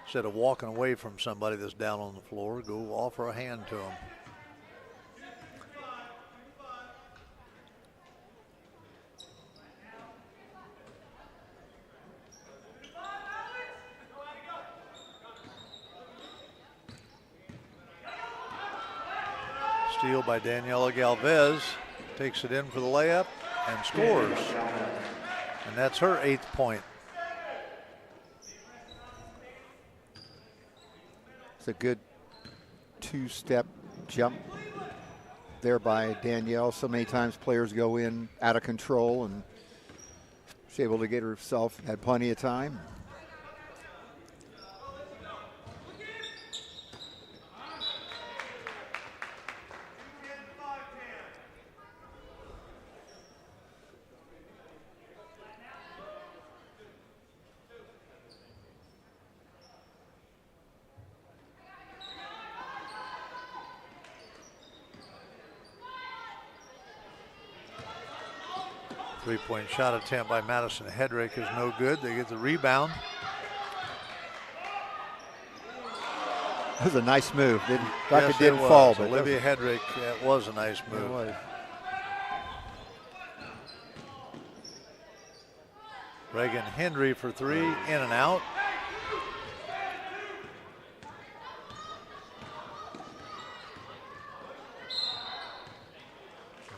Instead of walking away from somebody that's down on the floor, go offer a hand to them. Steal by Daniela Galvez, takes it in for the layup and scores. And that's her 8th point. It's a good two-step jump there by Danielle. So many times players go in out of control, and she's able to get herself, had plenty of time. Three-point shot attempt by Madison Hedrick is no good. They get the rebound. That was a nice move. It Yes, didn't it was. fall, but Olivia Hedrick, that was a nice move. it was. Reagan Hendry for three, in and out.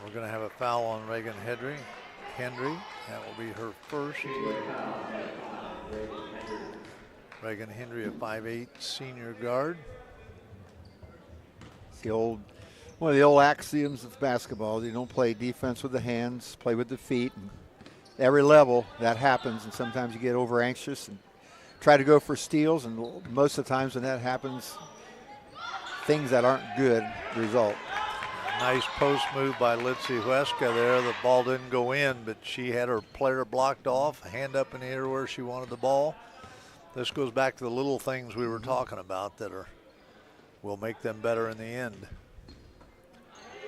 We're going to have a foul on Reagan Hendry. That will be her first. Reagan Hendry, a 5'8" senior guard. It's one of the old axioms of basketball. You don't play defense with the hands, play with the feet. And every level that happens, and sometimes you get over anxious and try to go for steals, and most of the times when that happens, things that aren't good result. Nice post move by Litzy Huesca there. The ball didn't go in, but she had her player blocked off, hand up in the air where she wanted the ball. This goes back to the little things we were talking about that will make them better in the end.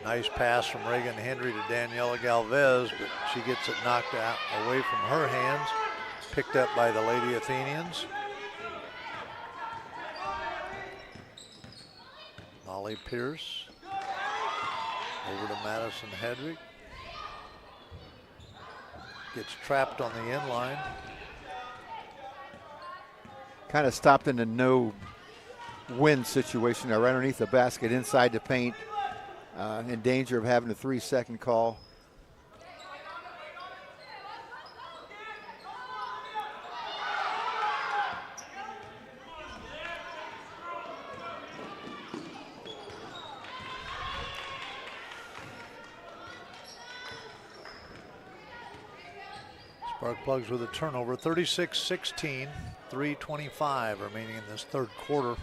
Nice pass from Reagan Hendry to Daniela Galvez, but she gets it knocked out away from her hands. Picked up by the Lady Athenians. Molly Pierce. Over to Madison Hedrick. Gets trapped on the end line. Kind of stopped in a no-win situation there, right underneath the basket, inside the paint, in danger of having a 3-second call. Sparkplugs with a turnover, 36-16, 3:25 remaining in this third quarter.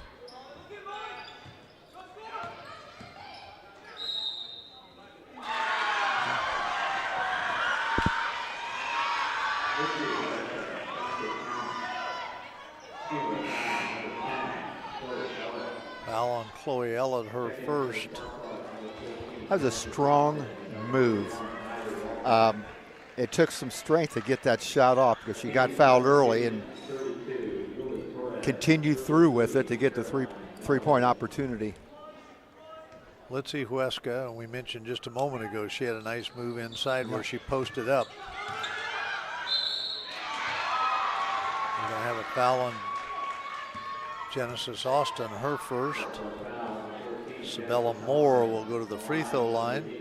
Foul on Chloe Ellett, her first. That was a strong move. It took some strength to get that shot off, because she got fouled early and continued through with it to get the three-point opportunity. Litzy Huesca, and we mentioned just a moment ago, she had a nice move inside where she posted up. We're going to have a foul on Genesis Austin, her first. Sabella Moore will go to the free throw line.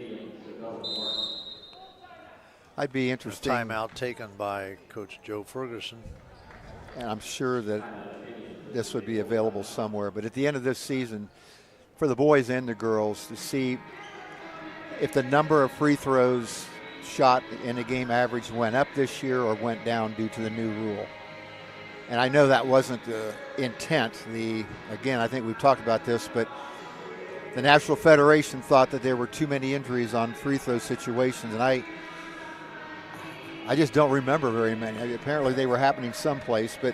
I'd be interested. Timeout taken by Coach Joe Ferguson. And I'm sure that this would be available somewhere. But at the end of this season, for the boys and the girls, to see if the number of free throws shot in a game average went up this year or went down due to the new rule. And I know that wasn't the intent. Again, I think we've talked about this, but the National Federation thought that there were too many injuries on free throw situations, and I just don't remember very many. Apparently they were happening someplace, but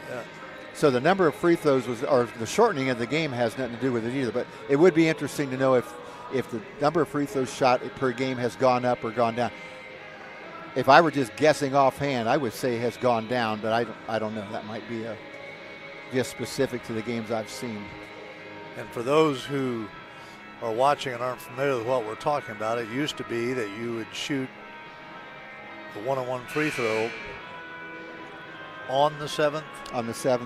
So the number of free throws or the shortening of the game has nothing to do with it either. But it would be interesting to know if the number of free throws shot per game has gone up or gone down. If I were just guessing offhand, I would say it has gone down, but I don't know. That might be just specific to the games I've seen. And for those who are watching and aren't familiar with what we're talking about, it used to be that you would shoot the one-on-one free throw on the seventh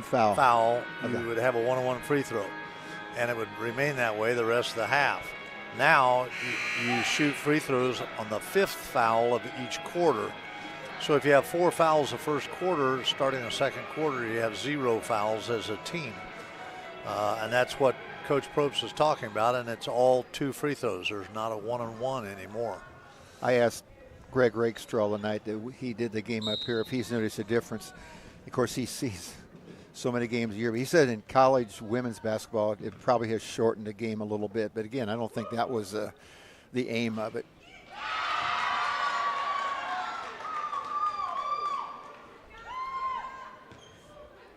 foul, you would have a one-on-one free throw, and it would remain that way the rest of the half. Now you shoot free throws on the 5th foul of each quarter. So if you have 4 fouls the first quarter, starting the second quarter, you have 0 fouls as a team, and that's what Coach Probst is talking about. And it's all 2 free throws. There's not a one-on-one anymore. I asked Greg Rakestraw the night that he did the game up here if he's noticed a difference. Of course, he sees so many games a year. But he said in college women's basketball, it probably has shortened the game a little bit. But again, I don't think that was the aim of it.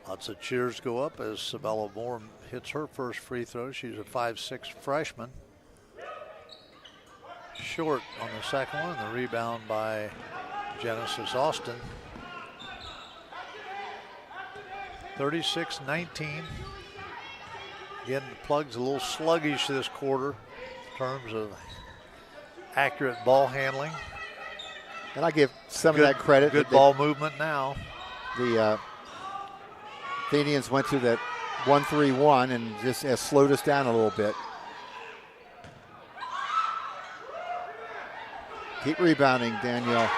Lots of cheers go up as Sabella Moore hits her first free throw. She's a 5'6" freshman. Short on the second one, and the rebound by Genesis Austin. 36-19. Again, the Plugs a little sluggish this quarter in terms of accurate ball handling. And I give some of that credit. Good ball movement now. The Athenians went to that 1-3-1 and just has slowed us down a little bit. Keep rebounding, Danielle.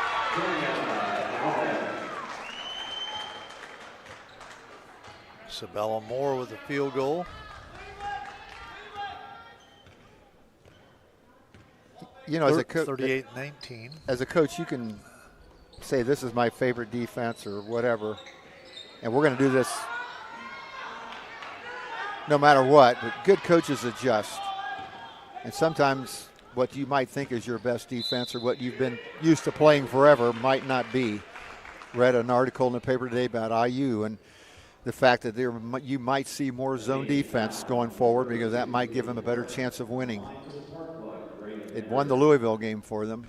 Sabella Moore with a field goal. You know, as a coach, 38-19. As a coach, you can say this is my favorite defense or whatever, and we're going to do this no matter what. But good coaches adjust, and sometimes what you might think is your best defense or what you've been used to playing forever might not be. Read an article in the paper today about IU and the fact that you might see more zone defense going forward because that might give them a better chance of winning. It won the Louisville game for them.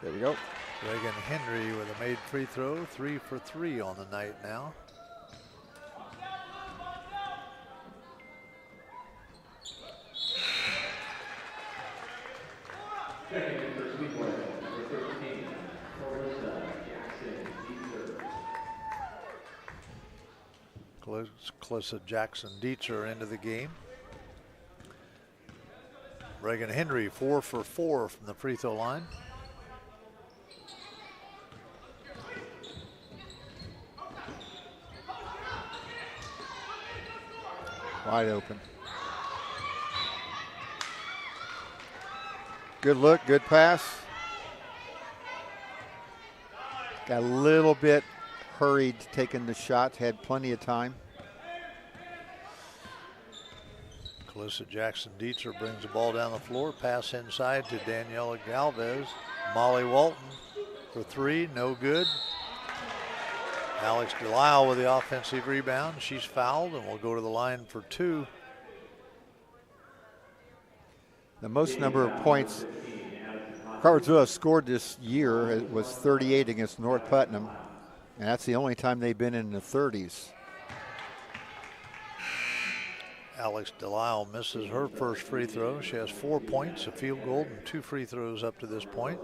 There we go. Reagan Henry with a made free throw, 3 for 3 on the night now. Clarissa Jackson Dietzer into the game. Reagan Henry 4 for 4 from the free throw line. Wide open. Good look, good pass. Got a little bit hurried taking the shot, had plenty of time. Clarissa Jackson Dietzer brings the ball down the floor, pass inside to Daniela Galvez. Molly Walton for 3, no good. Alex Delisle with the offensive rebound. She's fouled and will go to the line for 2. The most number of points Crawfordsville has scored this year was 38 against North Putnam, and that's the only time they've been in the 30s. Alex Delisle misses her first free throw. She has 4 points, a field goal, and 2 free throws up to this point.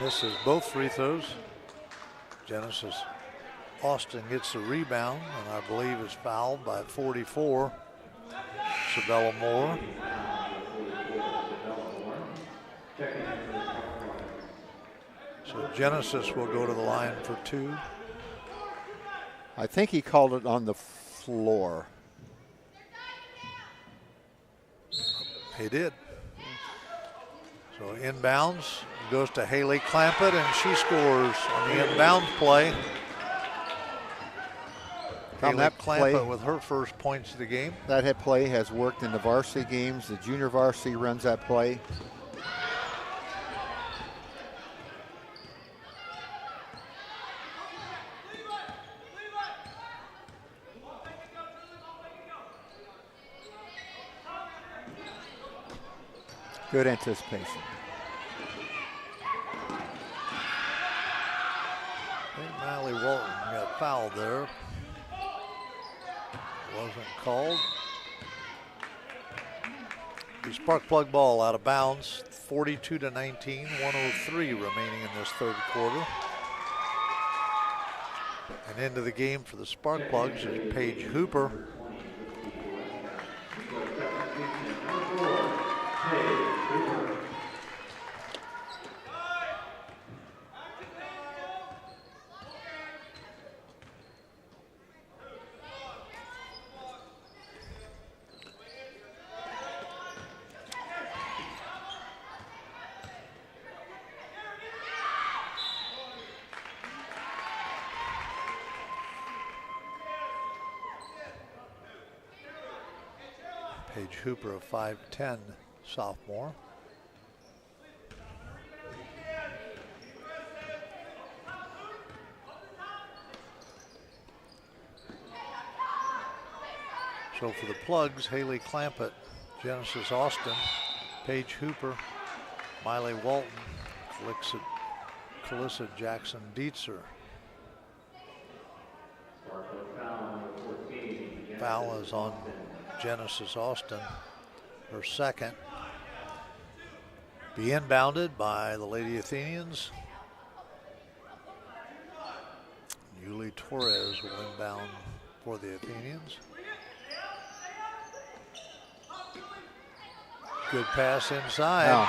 Misses both free throws. Genesis Austin gets the rebound, and I believe is fouled by 44. Sabella Moore. So Genesis will go to the line for 2. I think he called it on the floor. He did. So inbounds goes to Haley Clampett, and she scores on the inbound play. Haley Clampa with her first points of the game. That play has worked in the varsity games. The junior varsity runs that play. Good anticipation. I think Miley Walton got fouled there. Wasn't called. The spark plug ball out of bounds. 42-19, 1:03 remaining in this third quarter. And into the game for the spark plugs is Paige Hooper. Paige Hooper, a 5'10" sophomore. So for the plugs, Haley Clampett, Genesis Austin, Paige Hooper, Miley Walton, Calissa Jackson Dietzer. Foul is on Genesis Austin, her second. Be inbounded by the Lady Athenians. Yuli Torres will inbound for the Athenians. Good pass inside. Wow.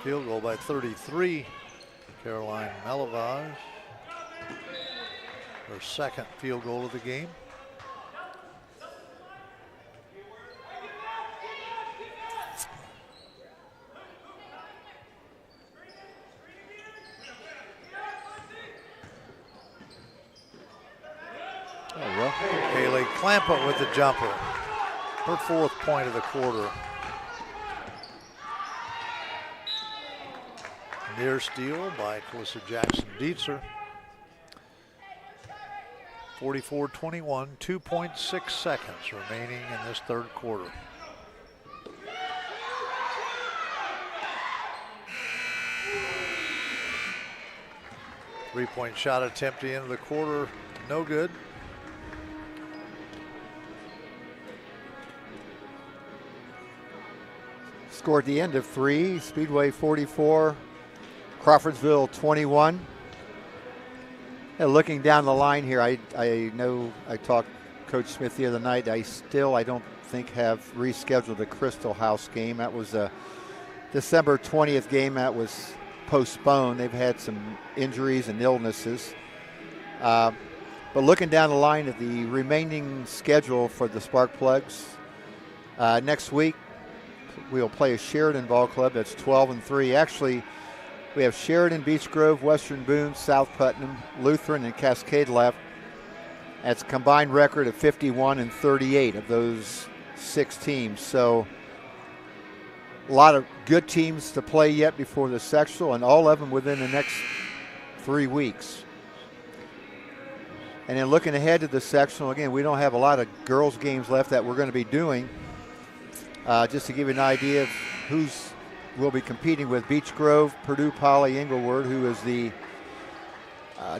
Field goal by 33, Caroline Melavage. Her second field goal of the game. Oh, well. Haley Clampett with the jumper. Her fourth point of the quarter. Near steal by Calissa Jackson Dietzer. 44-21, 2.6 seconds remaining in this third quarter. Three-point shot attempt at the end of the quarter, no good. Score at the end of 3, Speedway 44, Crawfordsville 21. Looking down the line here, I know I talked to Coach Smith the other night. I don't think have rescheduled the Crystal House game. That was a December 20th game that was postponed. They've had some injuries and illnesses. But looking down the line at the remaining schedule for the Spark Plugs, next week we'll play a Sheridan Ball Club. That's 12-3. Actually, we have Sheridan, Beech Grove, Western Boone, South Putnam, Lutheran, and Cascade left. That's a combined record of 51-38 of those 6 teams. So a lot of good teams to play yet before the sectional, and all of them within the next 3 weeks. And then looking ahead to the sectional, again, we don't have a lot of girls games left that we're going to be doing. Just to give you an idea of who's we'll be competing with: Beech Grove, Purdue Poly, Inglewood, who is the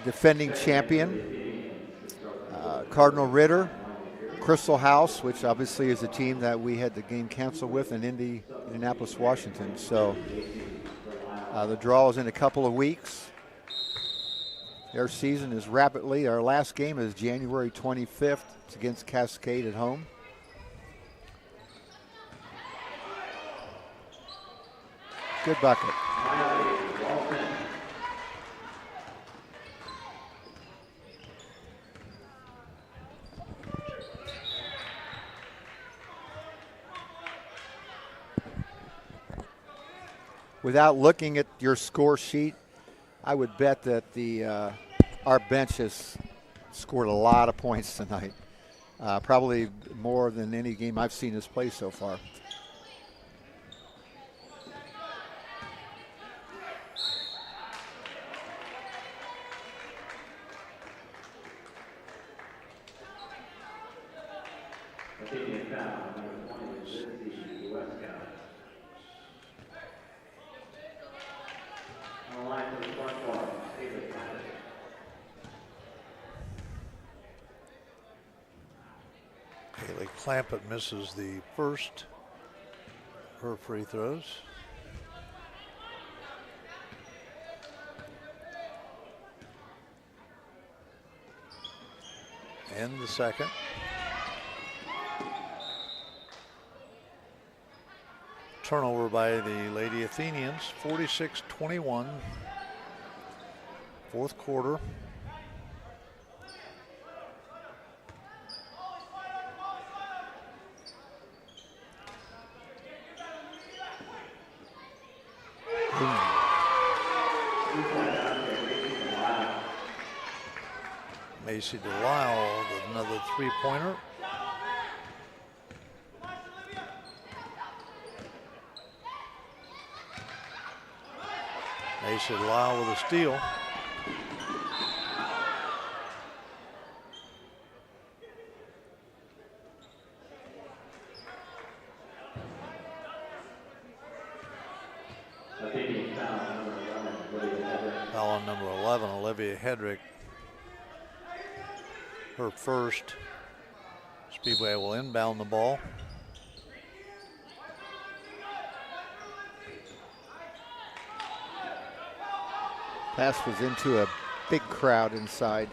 defending champion, Cardinal Ritter, Crystal House, which obviously is a team that we had the game canceled with, and Indianapolis, Washington. So the draw is in a couple of weeks. Their season is rapidly. Our last game is January 25th. It's against Cascade at home. Good bucket. Without looking at your score sheet, I would bet that our bench has scored a lot of points tonight. Probably more than any game I've seen us play so far. Clampett misses the first, her free throws. And the second. Turnover by the Lady Athenians, 46-21, fourth quarter. Macy Delisle with another three-pointer. Macy Delisle with a steal. Foul on number 11, Olivia Hedrick. Her first. Speedway will inbound the ball. Pass was into a big crowd inside.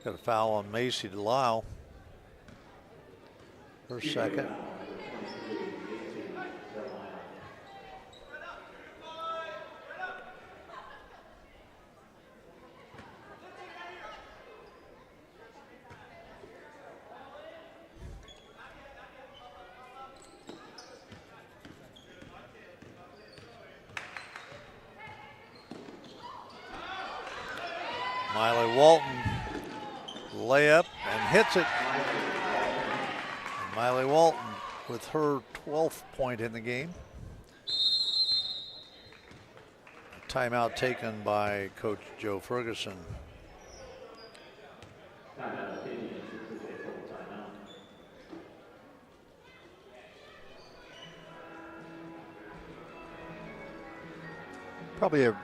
Got a foul on Macy Delisle. Her second. Miley Walton, layup and hits it. And Miley Walton with her 12th point in the game. Timeout taken by Coach Joe Ferguson. Probably a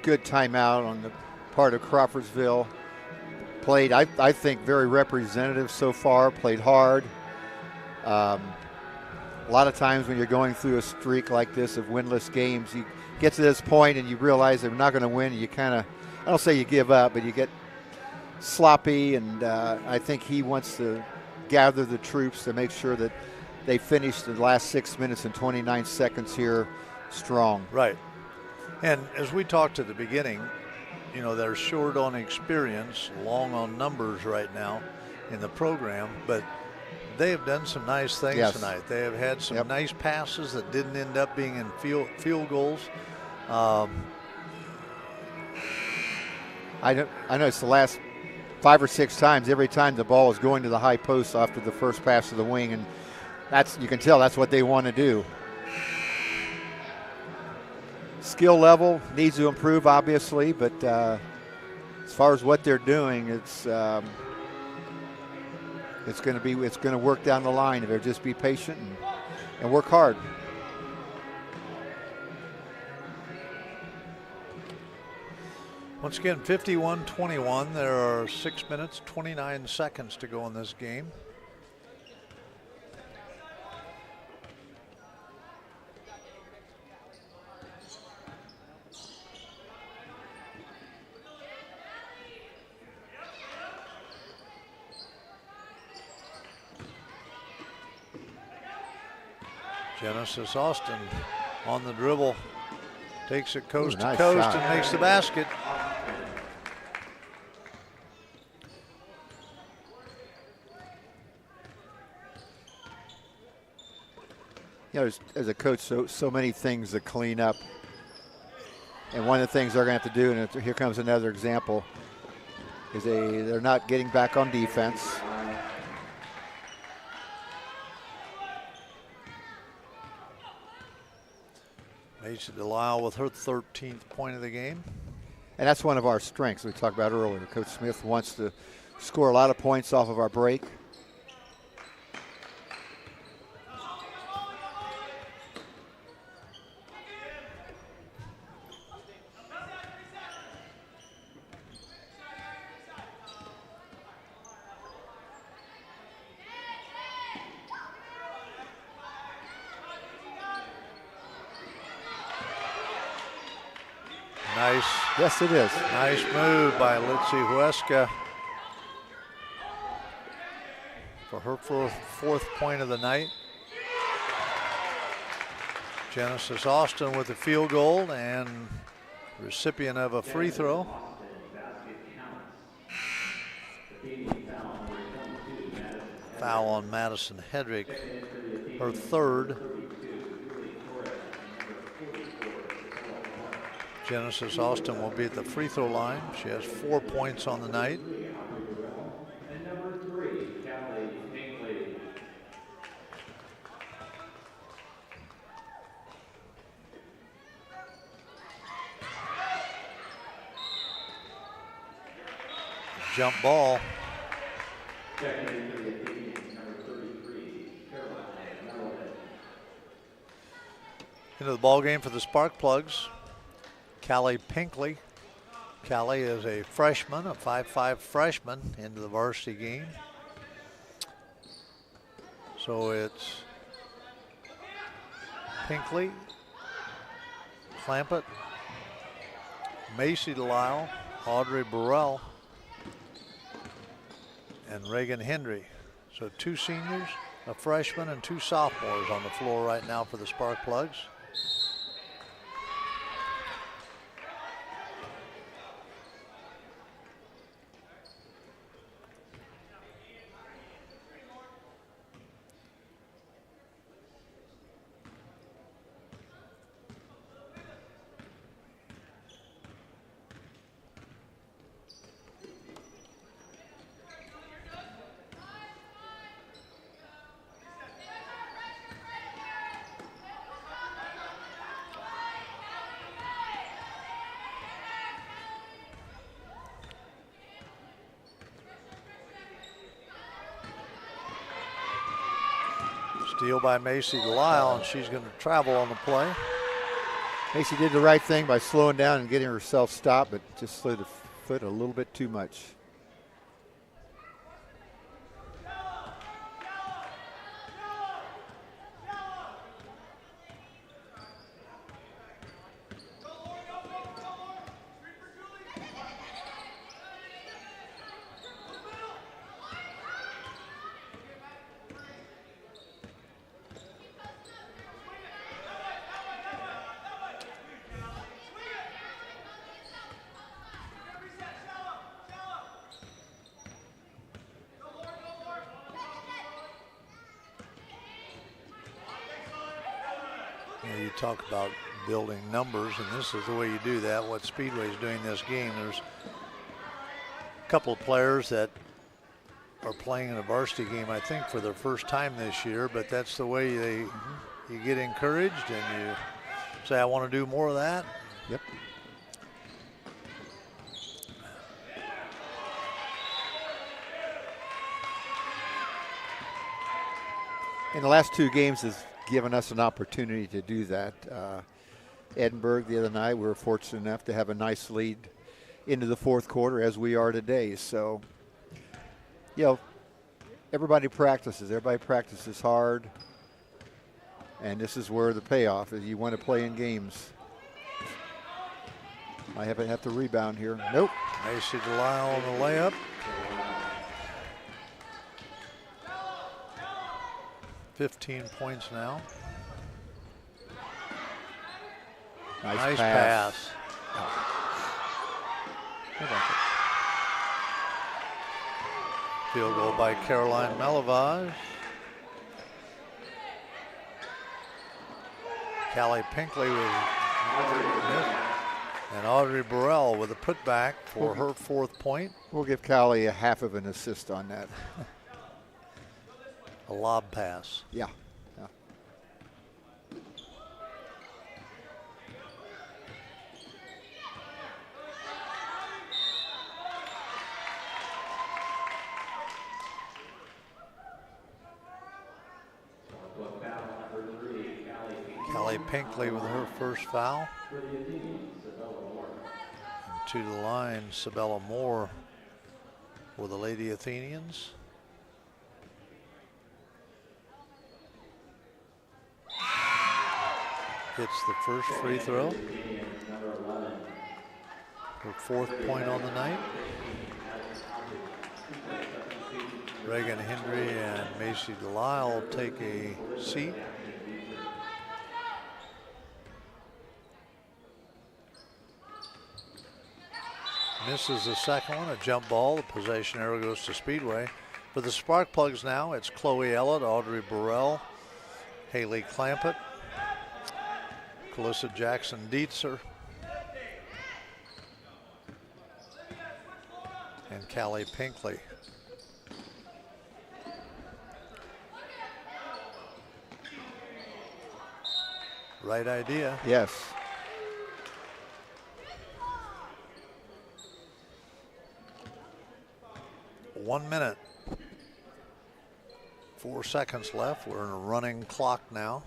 good timeout on the part of Crawfordsville. Played, I think, very representative so far, played hard. A lot of times when you're going through a streak like this of winless games, you get to this point and you realize they're not going to win. You kind of, I don't say you give up, but you get sloppy, and I think he wants to gather the troops to make sure that they finish the last 6 minutes and 29 seconds here strong. Right. And as we talked at the beginning, you know, they're short on experience, long on numbers right now in the program, but they have done some nice things tonight. They have had some nice passes that didn't end up being in field goals. I know it's the last 5 or 6 times. Every time the ball is going to the high post after the first pass to the wing, and that's, you can tell that's what they want to do. Skill level needs to improve, obviously, but as far as what they're doing, it's going to work down the line if they'll just be patient and work hard. Once again, 51-21. There are 6 minutes, 29 seconds to go in this game. Genesis Austin on the dribble. Takes it coast nice to coast shot. and makes the basket. You know, as a coach, so many things to clean up. And one of the things they're going to have to do, and here comes another example, is they're not getting back on defense. Macy Delisle with her 13th point of the game. And that's one of our strengths we talked about earlier. Coach Smith wants to score a lot of points off of our break. Nice. Yes, it is. Nice move by Litzy Huesca for her fourth point of the night. Genesis Austin with a field goal and recipient of a free throw. Foul on Madison Hedrick, her third. Genesis Austin will be at the free throw line. She has 4 points on the night. Jump ball. Into the ball game for the Spark Plugs. Callie Pinkley. Callie is a freshman, a 5'5" freshman into the varsity game. So it's Pinkley, Clampett, Macy Delisle, Audrey Burrell, and Reagan Hendry. So 2 seniors, a freshman, and 2 sophomores on the floor right now for the Spark Plugs. Steal by Macy Delisle, and she's going to travel on the play. Macy did the right thing by slowing down and getting herself stopped, but just slid the foot a little bit too much. You talk about building numbers, and this is the way you do that. What Speedway is doing this game, there's a couple of players that are playing in a varsity game, I think, for their first time this year, but that's the way you get encouraged and you say, I want to do more of that. Yep. In the last 2 games has given us an opportunity to do that. Edinburgh the other night, we were fortunate enough to have a nice lead into the 4th quarter as we are today. So, you know, everybody practices hard, and this is where the payoff is. You want to play in games. I have to rebound here. Nope. Macy Delisle on the layup. .15 points now. Nice pass. Field goal by Caroline Malavage. Callie Pinkley and Audrey Burrell with a putback for her 4th point. We'll give Callie a half of an assist on that. A lob pass. Yeah. Callie Pinkley with her first foul. And to the line, Sabella Moore for the Lady Athenians. Hits the first free throw. Her 4th point on the night. Reagan Hendry and Macy Delisle take a seat. Misses the second one, a jump ball. The possession arrow goes to Speedway. For the Spark Plugs now, it's Chloe Ellett, Audrey Burrell, Haley Clampett, Calissa Jackson-Dietzer, and Callie Pinkley. Right idea. Yes. One minute. 4 seconds left. We're in a running clock now.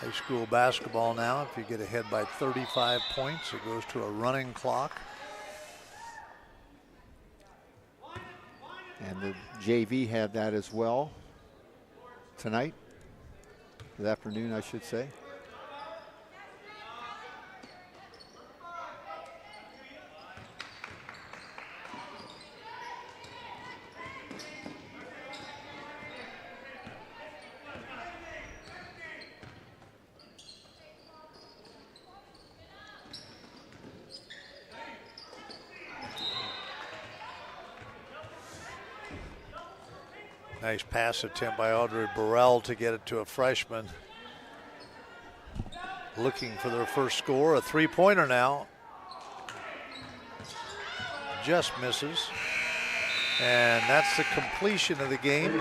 High school basketball now. If you get ahead by 35 points, it goes to a running clock. And the JV had that as well tonight. This afternoon, I should say. Nice pass attempt by Audrey Burrell to get it to a freshman. Looking for their first score, a 3-pointer now. Just misses. And that's the completion of the game.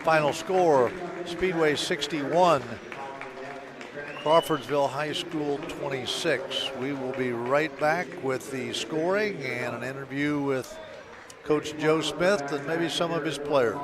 Final score, Speedway 61, Crawfordsville High School 26. We will be right back with the scoring and an interview with Coach Joe Smith and maybe some of his players.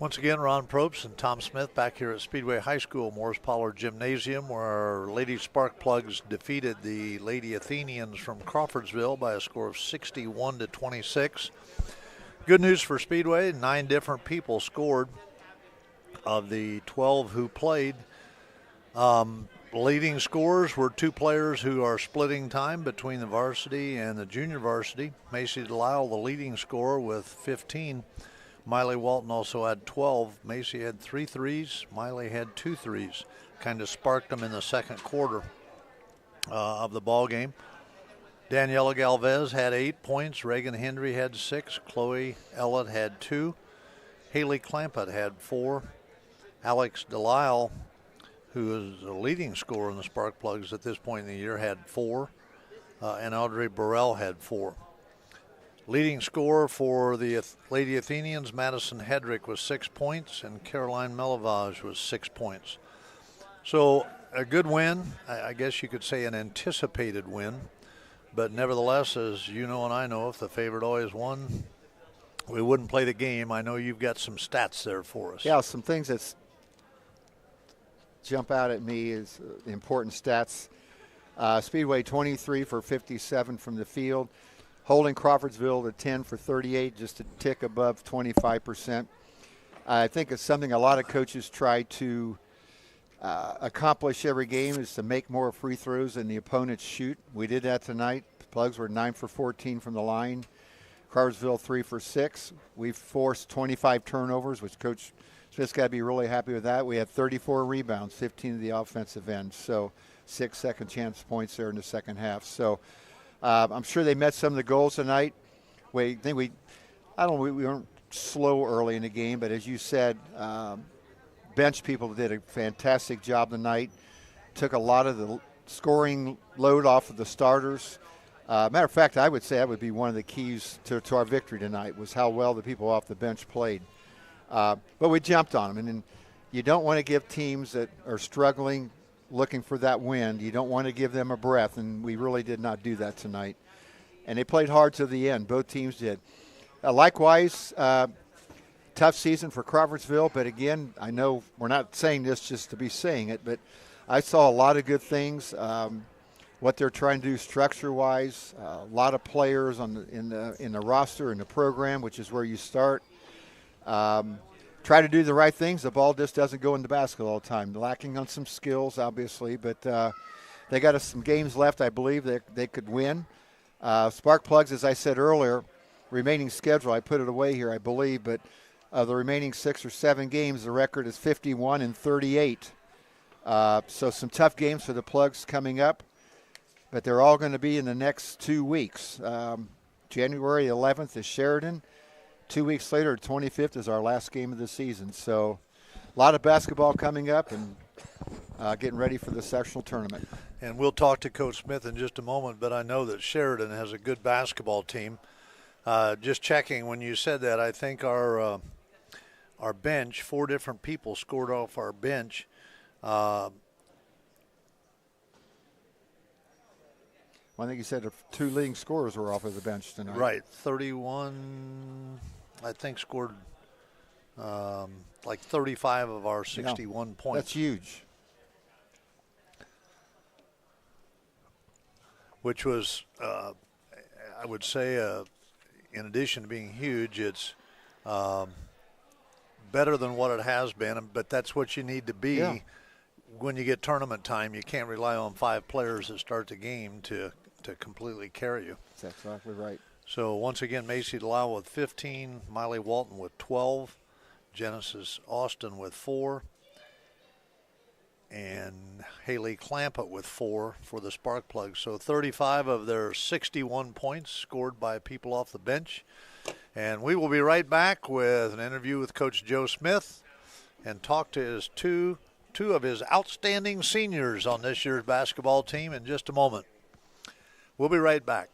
Once again, Ron Probst and Tom Smith back here at Speedway High School, Morris Pollard Gymnasium, where our Lady Sparkplugs defeated the Lady Athenians from Crawfordsville by a score of 61-26. Good news for Speedway, 9 different people scored of the 12 who played. Leading scorers were 2 players who are splitting time between the varsity and the junior varsity. Macy Delisle, the leading scorer, with 15. Miley Walton also had 12. Macy had 3 threes. Miley had 2 threes. Kind of sparked them in the second quarter of the ball game. Daniela Galvez had 8 points. Reagan Hendry had 6. Chloe Ellett had 2. Haley Clampett had 4. Alex Delisle, who is the leading scorer in the Sparkplugs at this point in the year, had 4. And Audrey Burrell had 4. Leading scorer for the Lady Athenians, Madison Hedrick, was 6 points, and Caroline Melavage was 6 points. So a good win. I guess you could say an anticipated win. But nevertheless, as you know and I know, if the favorite always won, we wouldn't play the game. I know you've got some stats there for us. Yeah, some things that jump out at me is the important stats. Speedway 23 for 57 from the field. Holding Crawfordsville to 10 for 38, just a tick above 25%. I think it's something a lot of coaches try to accomplish every game, is to make more free throws than the opponents shoot. We did that tonight. The Plugs were 9 for 14 from the line. Crawfordsville 3 for 6. We forced 25 turnovers, which Coach Smith's got to be really happy with that. We had 34 rebounds, 15 of the offensive end. So 6 second chance points there in the second half. So I'm sure they met some of the goals tonight. We weren't slow early in the game, but as you said, bench people did a fantastic job tonight. Took a lot of the scoring load off of the starters. Matter of fact, I would say that would be one of the keys to our victory tonight, was how well the people off the bench played. But we jumped on them, and you don't want to give teams that are struggling, looking for that win, you don't want to give them a breath, and we really did not do that tonight. And they played hard to the end. Both teams did. Likewise, tough season for Crawfordsville, but again, I know we're not saying this just to be saying it, but I saw a lot of good things. What they're trying to do structure-wise, a lot of players in the roster, in the program, which is where you start. Try to do the right things. The ball just doesn't go in the basket all the time. Lacking on some skills, obviously, but they got some games left, I believe, that they could win. Sparkplugs, as I said earlier, remaining schedule, I put it away here, I believe, but the remaining 6 or 7 games, the record is 51-38. So some tough games for the Plugs coming up, but they're all going to be in the next 2 weeks. January 11th is Sheridan. 2 weeks later, 25th, is our last game of the season. So a lot of basketball coming up, and getting ready for the sectional tournament. And we'll talk to Coach Smith in just a moment, but I know that Sheridan has a good basketball team. Just checking, when you said that, I think our bench, 4 different people scored off our bench. Well, I think you said 2 leading scorers were off of the bench tonight. Right, 31, I think, scored like 35 of our 61 points. That's huge. Which was, I would say, in addition to being huge, it's better than what it has been, but that's what you need to be. Yeah. When you get tournament time, you can't rely on 5 players that start the game to completely carry you. That's exactly right. So once again, Macy Delisle with 15, Miley Walton with 12, Genesis Austin with 4, and Haley Clampett with 4 for the Sparkplugs. So 35 of their 61 points scored by people off the bench. And we will be right back with an interview with Coach Joe Smith and talk to his two of his outstanding seniors on this year's basketball team in just a moment. We'll be right back.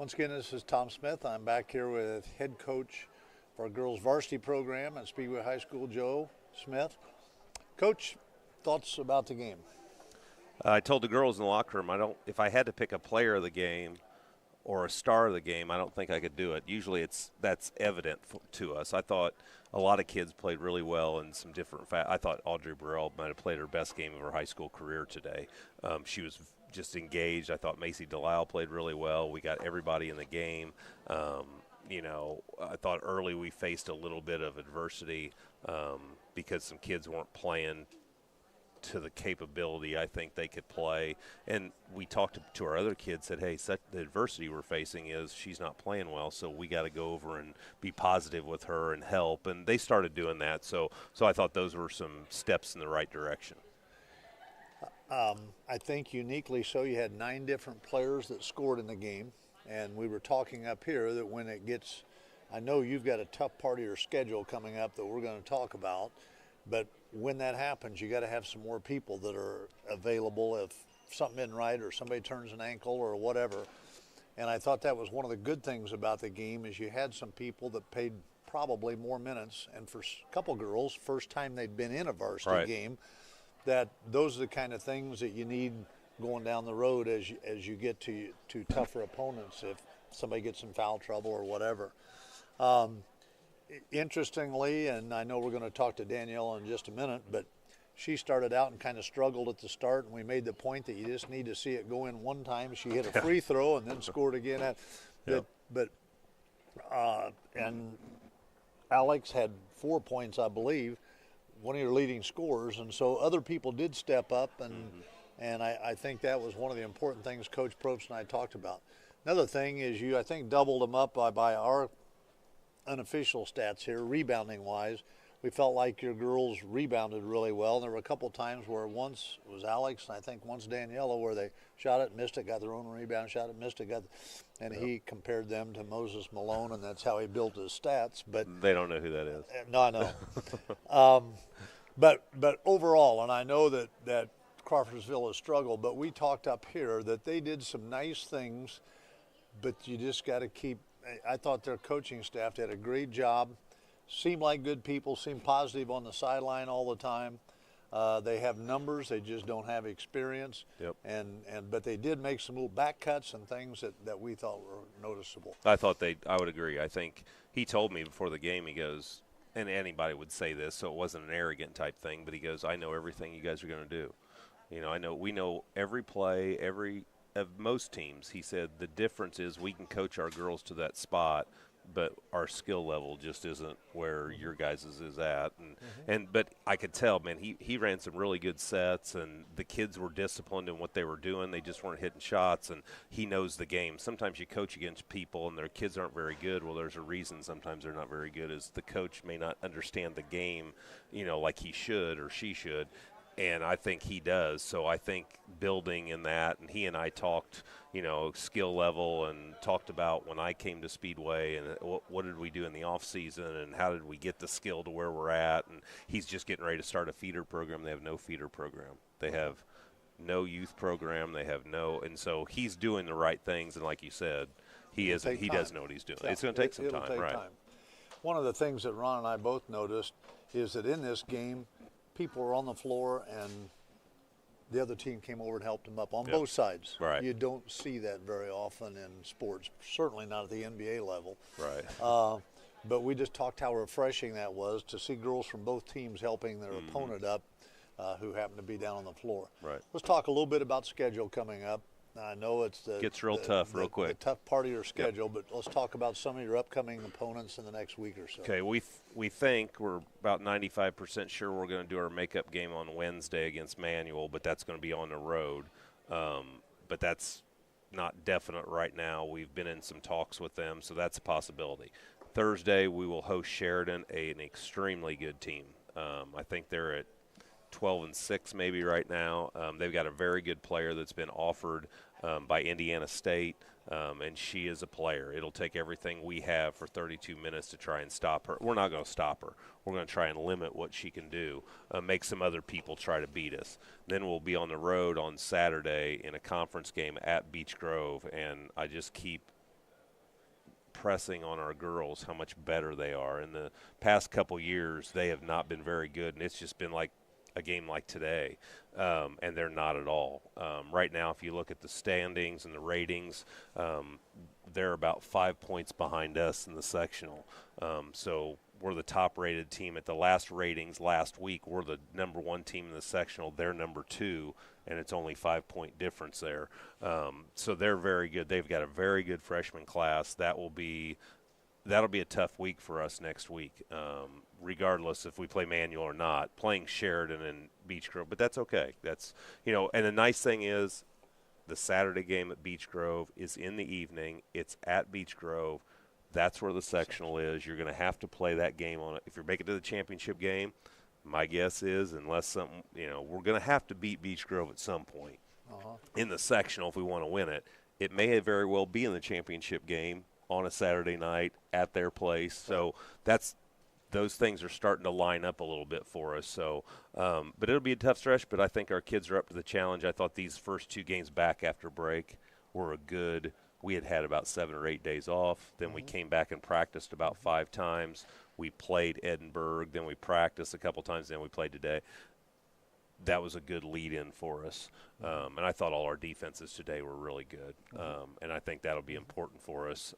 Once again, this is Tom Smith. I'm back here with head coach for our girls varsity program at Speedway High School, Joe Smith. Coach, thoughts about the game? I told the girls in the locker room, if I had to pick a player of the game or a star of the game, I don't think I could do it. Usually that's evident to us. I thought a lot of kids played really well in some different I thought Audrey Burrell might have played her best game of her high school career today. She was just engaged. I thought Macy Delisle played really well. We got everybody in the game. I thought early we faced a little bit of adversity because some kids weren't playing to the capability I think they could play. And we talked to our other kids, said, hey, the adversity we're facing is she's not playing well, so we got to go over and be positive with her and help. And they started doing that. So I thought those were some steps in the right direction. I think uniquely so, you had 9 different players that scored in the game. And we were talking up here that when it gets, I know you've got a tough part of your schedule coming up that we're going to talk about, but when that happens, you got to have some more people that are available if something isn't right or somebody turns an ankle or whatever. And I thought that was one of the good things about the game is you had some people that paid probably more minutes. And for a couple girls, first time they'd been in a varsity game, that those are the kind of things that you need going down the road as you get to tougher opponents if somebody gets in foul trouble or whatever. Interestingly, and I know we're going to talk to Danielle in just a minute, but she started out and kind of struggled at the start, and we made the point that you just need to see it go in one time. She hit a free throw and then scored again. And Alex had 4 points, I believe, one of your leading scorers, and so other people did step up, and I think that was one of the important things Coach Probst and I talked about. Another thing is you, I think, doubled them up by our unofficial stats here, rebounding-wise. We felt like your girls rebounded really well. There were a couple times where once it was Alex, and I think once Daniela, where they shot it, missed it, got their own rebound, shot it, missed it, and he compared them to Moses Malone, and that's how he built his stats. But they don't know who that is. No, I know. But overall, and I know that Crawfordsville has struggled, but we talked up here that they did some nice things, but you just got to keep. I thought their coaching staff did a great job. Seemed like good people, seemed positive on the sideline all the time. They have numbers, they just don't have experience. Yep. But they did make some little back cuts and things that we thought were noticeable. I would agree. I think he told me before the game, he goes, and anybody would say this, so it wasn't an arrogant type thing, but he goes, I know everything you guys are going to do. We know every play, of most teams. He said the difference is we can coach our girls to that spot, but our skill level just isn't where your guys' is at. But I could tell, man, he ran some really good sets, and the kids were disciplined in what they were doing. They just weren't hitting shots, and he knows the game. Sometimes you coach against people, and their kids aren't very good. Well, there's a reason sometimes they're not very good is the coach may not understand the game, like he should or she should. And I think he does. So I think building in that, and he and I talked, skill level, and talked about when I came to Speedway and what did we do in the off season and how did we get the skill to where we're at. And he's just getting ready to start a feeder program. They have no feeder program. They have no youth program. They have and so he's doing the right things. And like you said, he does know what he's doing. Yeah, it's going to take some time, right? One of the things that Ron and I both noticed is that in this game, people were on the floor and the other team came over and helped them up on both sides. Right. You don't see that very often in sports, certainly not at the NBA level. Right. But we just talked how refreshing that was to see girls from both teams helping their opponent up who happened to be down on the floor. Right. Let's talk a little bit about schedule coming up. I know gets real tough real quick. The tough part of your schedule, but let's talk about some of your upcoming opponents in the next week or so. Okay, we think we're about 95% sure we're going to do our makeup game on Wednesday against Manual, but that's going to be on the road. But that's not definite right now. We've been in some talks with them, so that's a possibility. Thursday we will host Sheridan, an extremely good team. I think they're at 12-6 maybe right now. They've got a very good player that's been offered by Indiana State, and she is a player. It'll take everything we have for 32 minutes to try and stop her. We're not going to stop her. We're going to try and limit what she can do, make some other people try to beat us. Then we'll be on the road on Saturday in a conference game at Beech Grove, and I just keep impressing on our girls how much better they are. In the past couple years, they have not been very good, and it's just been like a game like today, and they're not at all. Right now, if you look at the standings and the ratings, they're about 5 points behind us in the sectional. So we're the top-rated team. At the last ratings last week, we're the number 1 team in the sectional. They're number 2, and it's only 5-point difference there. So they're very good. They've got a very good freshman class. That'll be a tough week for us next week, regardless if we play Manual or not. Playing Sheridan and Beech Grove, but that's okay. That's, you know, and the nice thing is the Saturday game at Beech Grove is in the evening. It's at Beech Grove. That's where the sectional is. You're going to have to play that game on it. If you're making it to the championship game, my guess is, unless something, you know, we're going to have to beat Beech Grove at some point in the sectional if we want to win it. It may very well be in the championship game on a Saturday night at their place. So those things are starting to line up a little bit for us. So, but it'll be a tough stretch, but I think our kids are up to the challenge. I thought these first 2 games back after break were a good – we had about 7 or 8 days off. Then we came back and practiced about 5 times. We played Edinburgh. Then we practiced a couple times. Then we played today. That was a good lead-in for us. And I thought all our defenses today were really good. And I think that'll be important for us.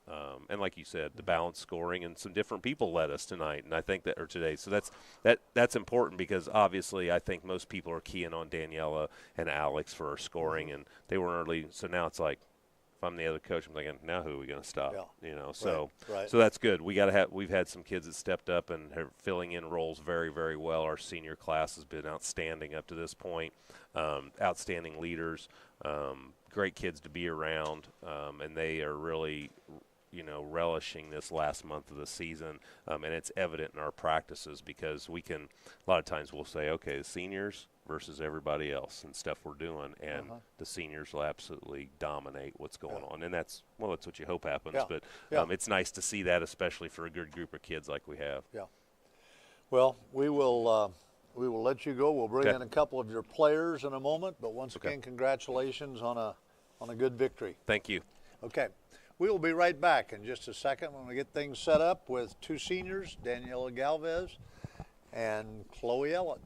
And like you said, the balanced scoring and some different people led us tonight. And I think that, or today. So that's important because obviously I think most people are keying on Daniela and Alex for our scoring. And they were early. So now it's like, if I'm the other coach, I'm thinking, now who are we going to stop? Yeah. You know, so so that's good. We've had some kids that stepped up and are filling in roles very, very well. Our senior class has been outstanding up to this point. Outstanding leaders, great kids to be around, and they are really, you know, relishing this last month of the season, and it's evident in our practices because we can. A lot of times we'll say, okay, the seniors versus everybody else and stuff we're doing, and the seniors will absolutely dominate what's going on, and that's what you hope happens. But it's nice to see that, especially for a good group of kids like we have. Yeah. Well, we will let you go. We'll bring in a couple of your players in a moment, but once again, congratulations on a good victory. Thank you. Okay. We will be right back in just a second when we get things set up with 2 seniors, Daniela Galvez and Chloe Ellen.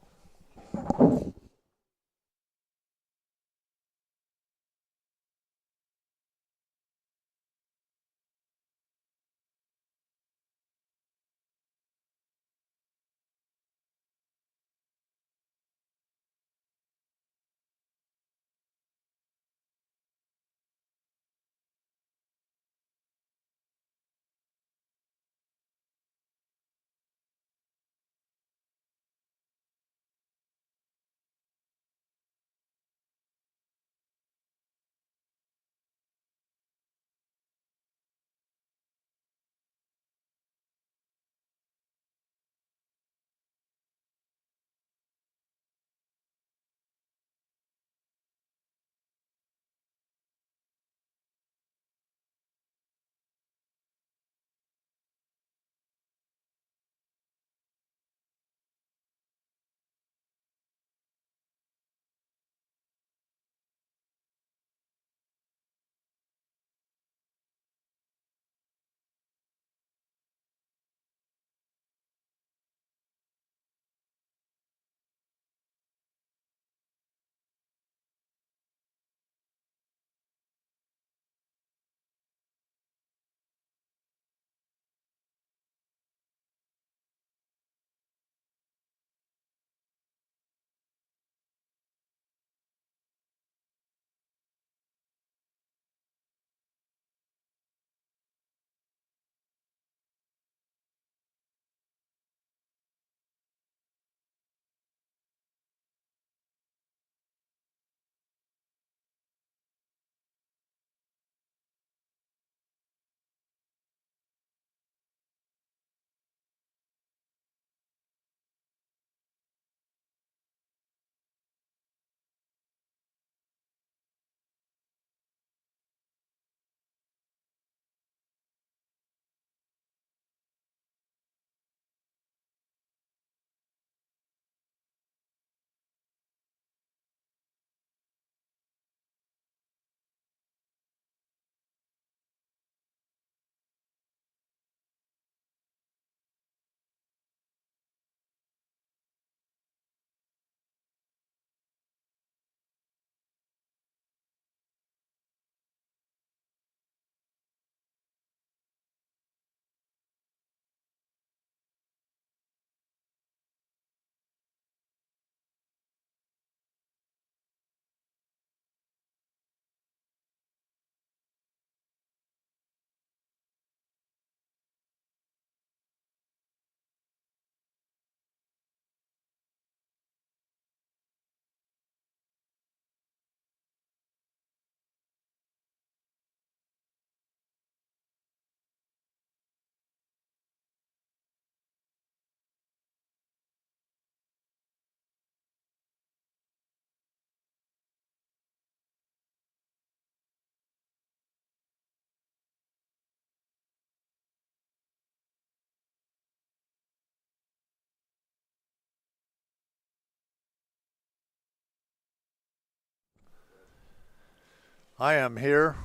I am here.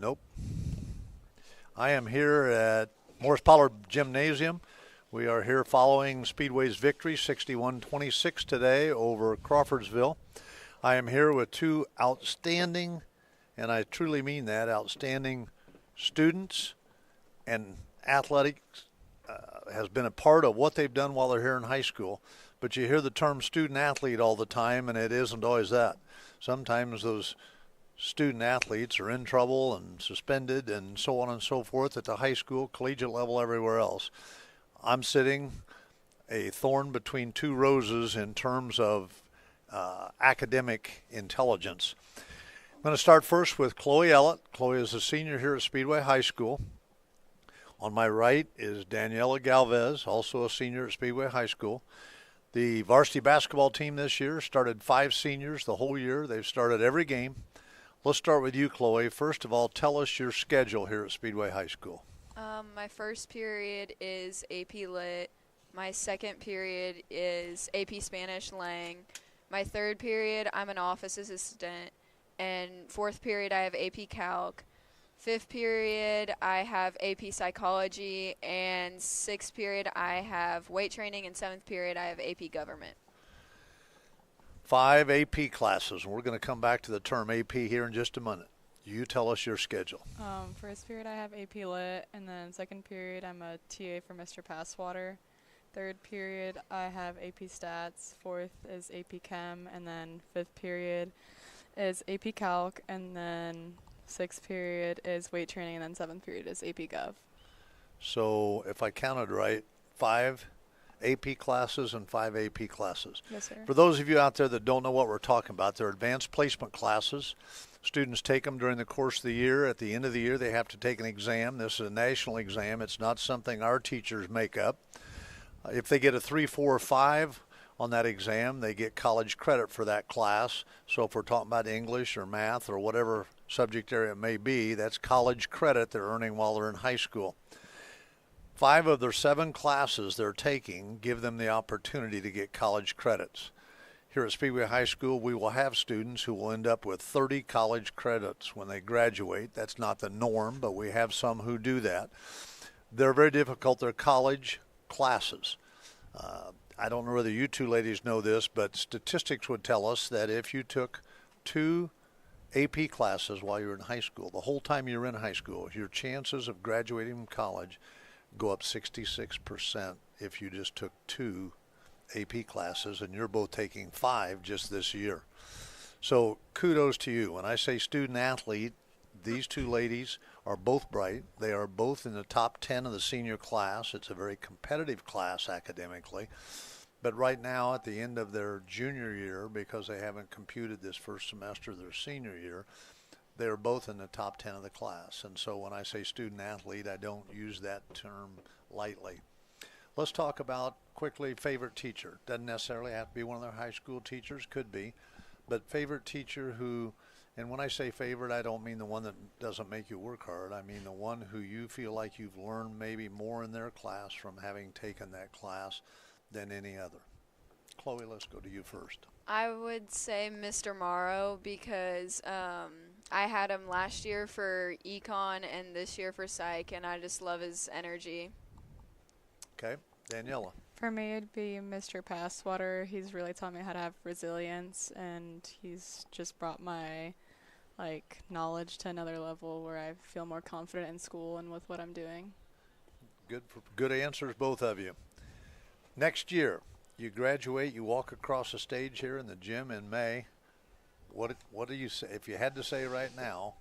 Nope. I am here at Morris Pollard Gymnasium. We are here following Speedway's victory, 61-26 today over Crawfordsville. I am here with two outstanding, and I truly mean that, outstanding students, and athletics has been a part of what they've done while they're here in high school. But you hear the term student athlete all the time, and it isn't always that. Sometimes those student athletes are in trouble and suspended and so on and so forth at the high school, collegiate level, everywhere else. I'm sitting a thorn between two roses in terms of academic intelligence. I'm going to start first with Chloe Ellett. Chloe is a senior here at Speedway High School. On my right is Daniela Galvez, also a senior at Speedway High School. The varsity basketball team this year started 5 seniors the whole year. They've started every game. Let's start with you, Chloe. First of all, tell us your schedule here at Speedway High School. My first period is AP Lit. My second period is AP Spanish Lang. My third period, I'm an office assistant. And fourth period, I have AP Calc. Fifth period, I have AP Psychology. And sixth period, I have weight training. And seventh period, I have AP Government. 5 AP classes. We're going to come back to the term AP here in just a minute. You tell us your schedule. First period, I have AP Lit. And then second period, I'm a TA for Mr. Passwater. Third period, I have AP Stats. Fourth is AP Chem. And then fifth period is AP Calc. And then sixth period is weight training, and then seventh period is AP Gov. So if I counted right, 5 AP classes and 5 AP classes. Yes, sir. For those of you out there that don't know what we're talking about, they're advanced placement classes. Students take them during the course of the year. At the end of the year, they have to take an exam. This is a national exam. It's not something our teachers make up. If they get a 3, 4, or 5 on that exam, they get college credit for that class. So if we're talking about English or math or whatever subject area it may be, that's college credit they're earning while they're in high school. 5 of their 7 classes they're taking give them the opportunity to get college credits. Here at Speedway High School, we will have students who will end up with 30 college credits when they graduate. That's not the norm, but we have some who do that. They're very difficult. They're college classes. I don't know whether you two ladies know this, but statistics would tell us that if you took 2 AP classes while you're in high school, the whole time you're in high school, your chances of graduating from college go up 66% if you just took 2 AP classes, and you're both taking 5 just this year. So kudos to you. When I say student athlete, these two ladies are both bright. They are both in the top 10 of the senior class. It's a very competitive class academically. But right now, at the end of their junior year, because they haven't computed this first semester of their senior year, they are both in the top 10 of the class. And so when I say student athlete, I don't use that term lightly. Let's talk about, quickly, favorite teacher. Doesn't necessarily have to be one of their high school teachers, could be. But favorite teacher who, and when I say favorite, I don't mean the one that doesn't make you work hard. I mean the one who you feel like you've learned maybe more in their class from having taken that class than any other. Chloe, let's go to you first. I would say Mr. Morrow because I had him last year for econ and this year for psych, and I just love his energy. Okay, Daniela. For me, it'd be Mr. Passwater. He's really taught me how to have resilience, and he's just brought my knowledge to another level where I feel more confident in school and with what I'm doing. Good answers, both of you. Next year, you graduate, you walk across the stage here in the gym in May. What do you say, if you had to say right now,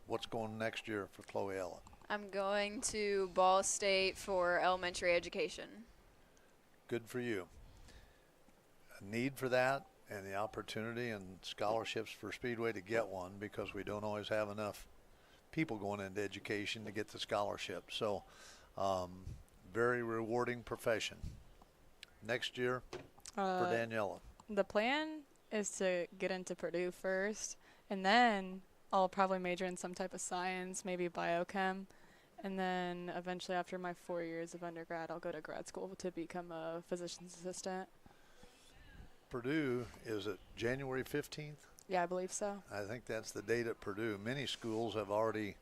what's going next year for Chloe Ellett? I'm going to Ball State for elementary education. Good for you. A need for that and the opportunity and scholarships for Speedway to get one, because we don't always have enough people going into education to get the scholarship. So very rewarding profession. Next year for Daniela. The plan is to get into Purdue first, and then I'll probably major in some type of science, maybe biochem, and then eventually after my 4 years of undergrad, I'll go to grad school to become a physician's assistant. Purdue is it January 15th? Yeah, I believe so. I think that's the date at Purdue. Many schools have already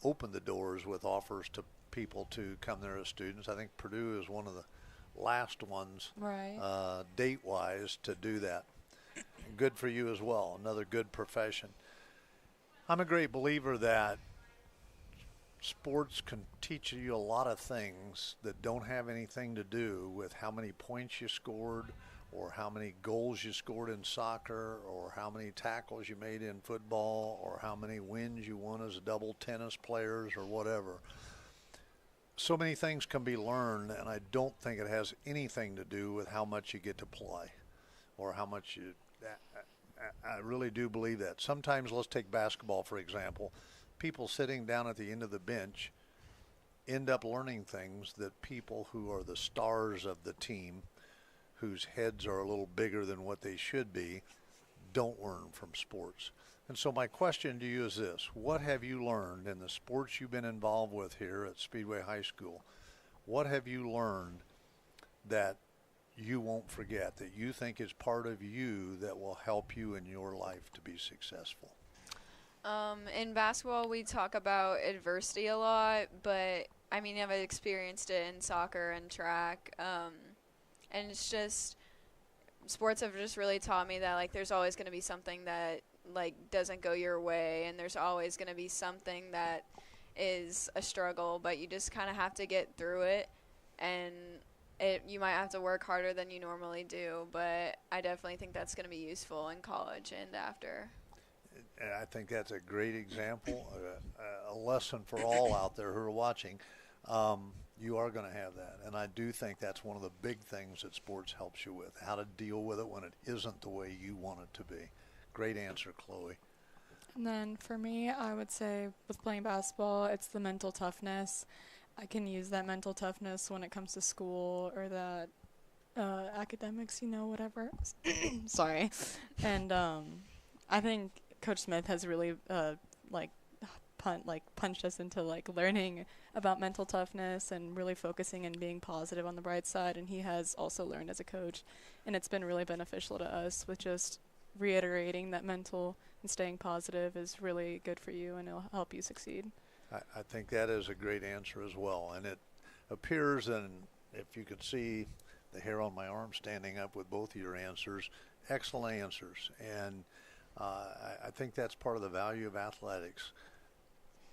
opened the doors with offers to people to come there as students. I think Purdue is one of the last ones, Right. date-wise, to do that. Good for you as well. Another good profession. I'm a great believer that sports can teach you a lot of things that don't have anything to do with how many points you scored or how many goals you scored in soccer or how many tackles you made in football or how many wins you won as double tennis players or whatever. So many things can be learned, and I don't think it has anything to do with how much you get to play or how much you – I really do believe that. Sometimes, let's take basketball, for example. People sitting down at the end of the bench end up learning things that people who are the stars of the team, whose heads are a little bigger than what they should be, don't learn from sports. And so my question to you is this: what have you learned in the sports you've been involved with here at Speedway High School? What have you learned that you won't forget, that you think is part of you that will help you in your life to be successful? In basketball, we talk about adversity a lot, but I mean, I've experienced it in soccer and track, and it's just sports have just really taught me that, like, there's always going to be something that, like, doesn't go your way, and there's always going to be something that is a struggle, but you just kind of have to get through it, and you might have to work harder than you normally do, but I definitely think that's going to be useful in college and after. And I think that's a great example, a lesson for all out there who are watching. You are going to have that, and I do think that's one of the big things that sports helps you with, how to deal with it when it isn't the way you want it to be. Great answer, Chloe. And then for me, I would say with playing basketball, it's the mental toughness. I can use that mental toughness when it comes to school or that academics, whatever. Sorry. And I think Coach Smith has really punched us into learning about mental toughness and really focusing and being positive on the bright side. And he has also learned as a coach, and it's been really beneficial to us with just reiterating that mental and staying positive is really good for you and it'll help you succeed. I think that is a great answer as well, and it appears, and if you could see the hair on my arm standing up with both of your answers, excellent answers, and I think that's part of the value of athletics.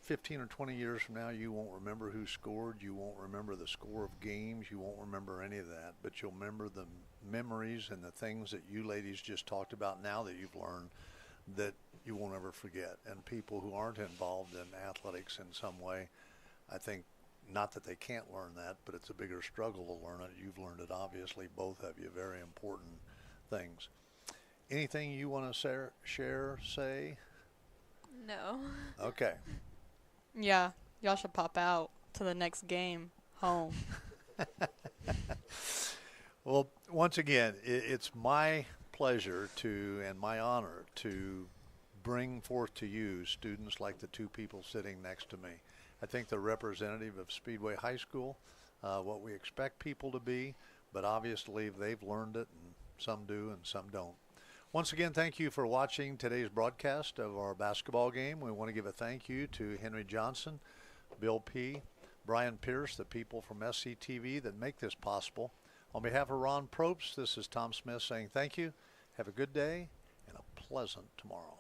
15 or 20 years from now, you won't remember who scored, you won't remember the score of games, you won't remember any of that, but you'll remember the memories and the things that you ladies just talked about now that you've learned that you won't ever forget. And people who aren't involved in athletics in some way, I think, not that they can't learn that, but it's a bigger struggle to learn it. You've learned it, obviously, both of you, very important things. Anything you want to say? No. Okay. Yeah, y'all should pop out to the next game home. Well, once again, it's my pleasure and my honor to bring forth to you students like the two people sitting next to me. I think they're representative of Speedway High School, what we expect people to be, but obviously they've learned it, and some do and some don't. Once again, thank you for watching today's broadcast of our basketball game. We want to give a thank you to Henry Johnson, Bill P., Brian Pierce, the people from SCTV that make this possible. On behalf of Ron Probst, this is Tom Smith saying thank you. Have a good day and a pleasant tomorrow.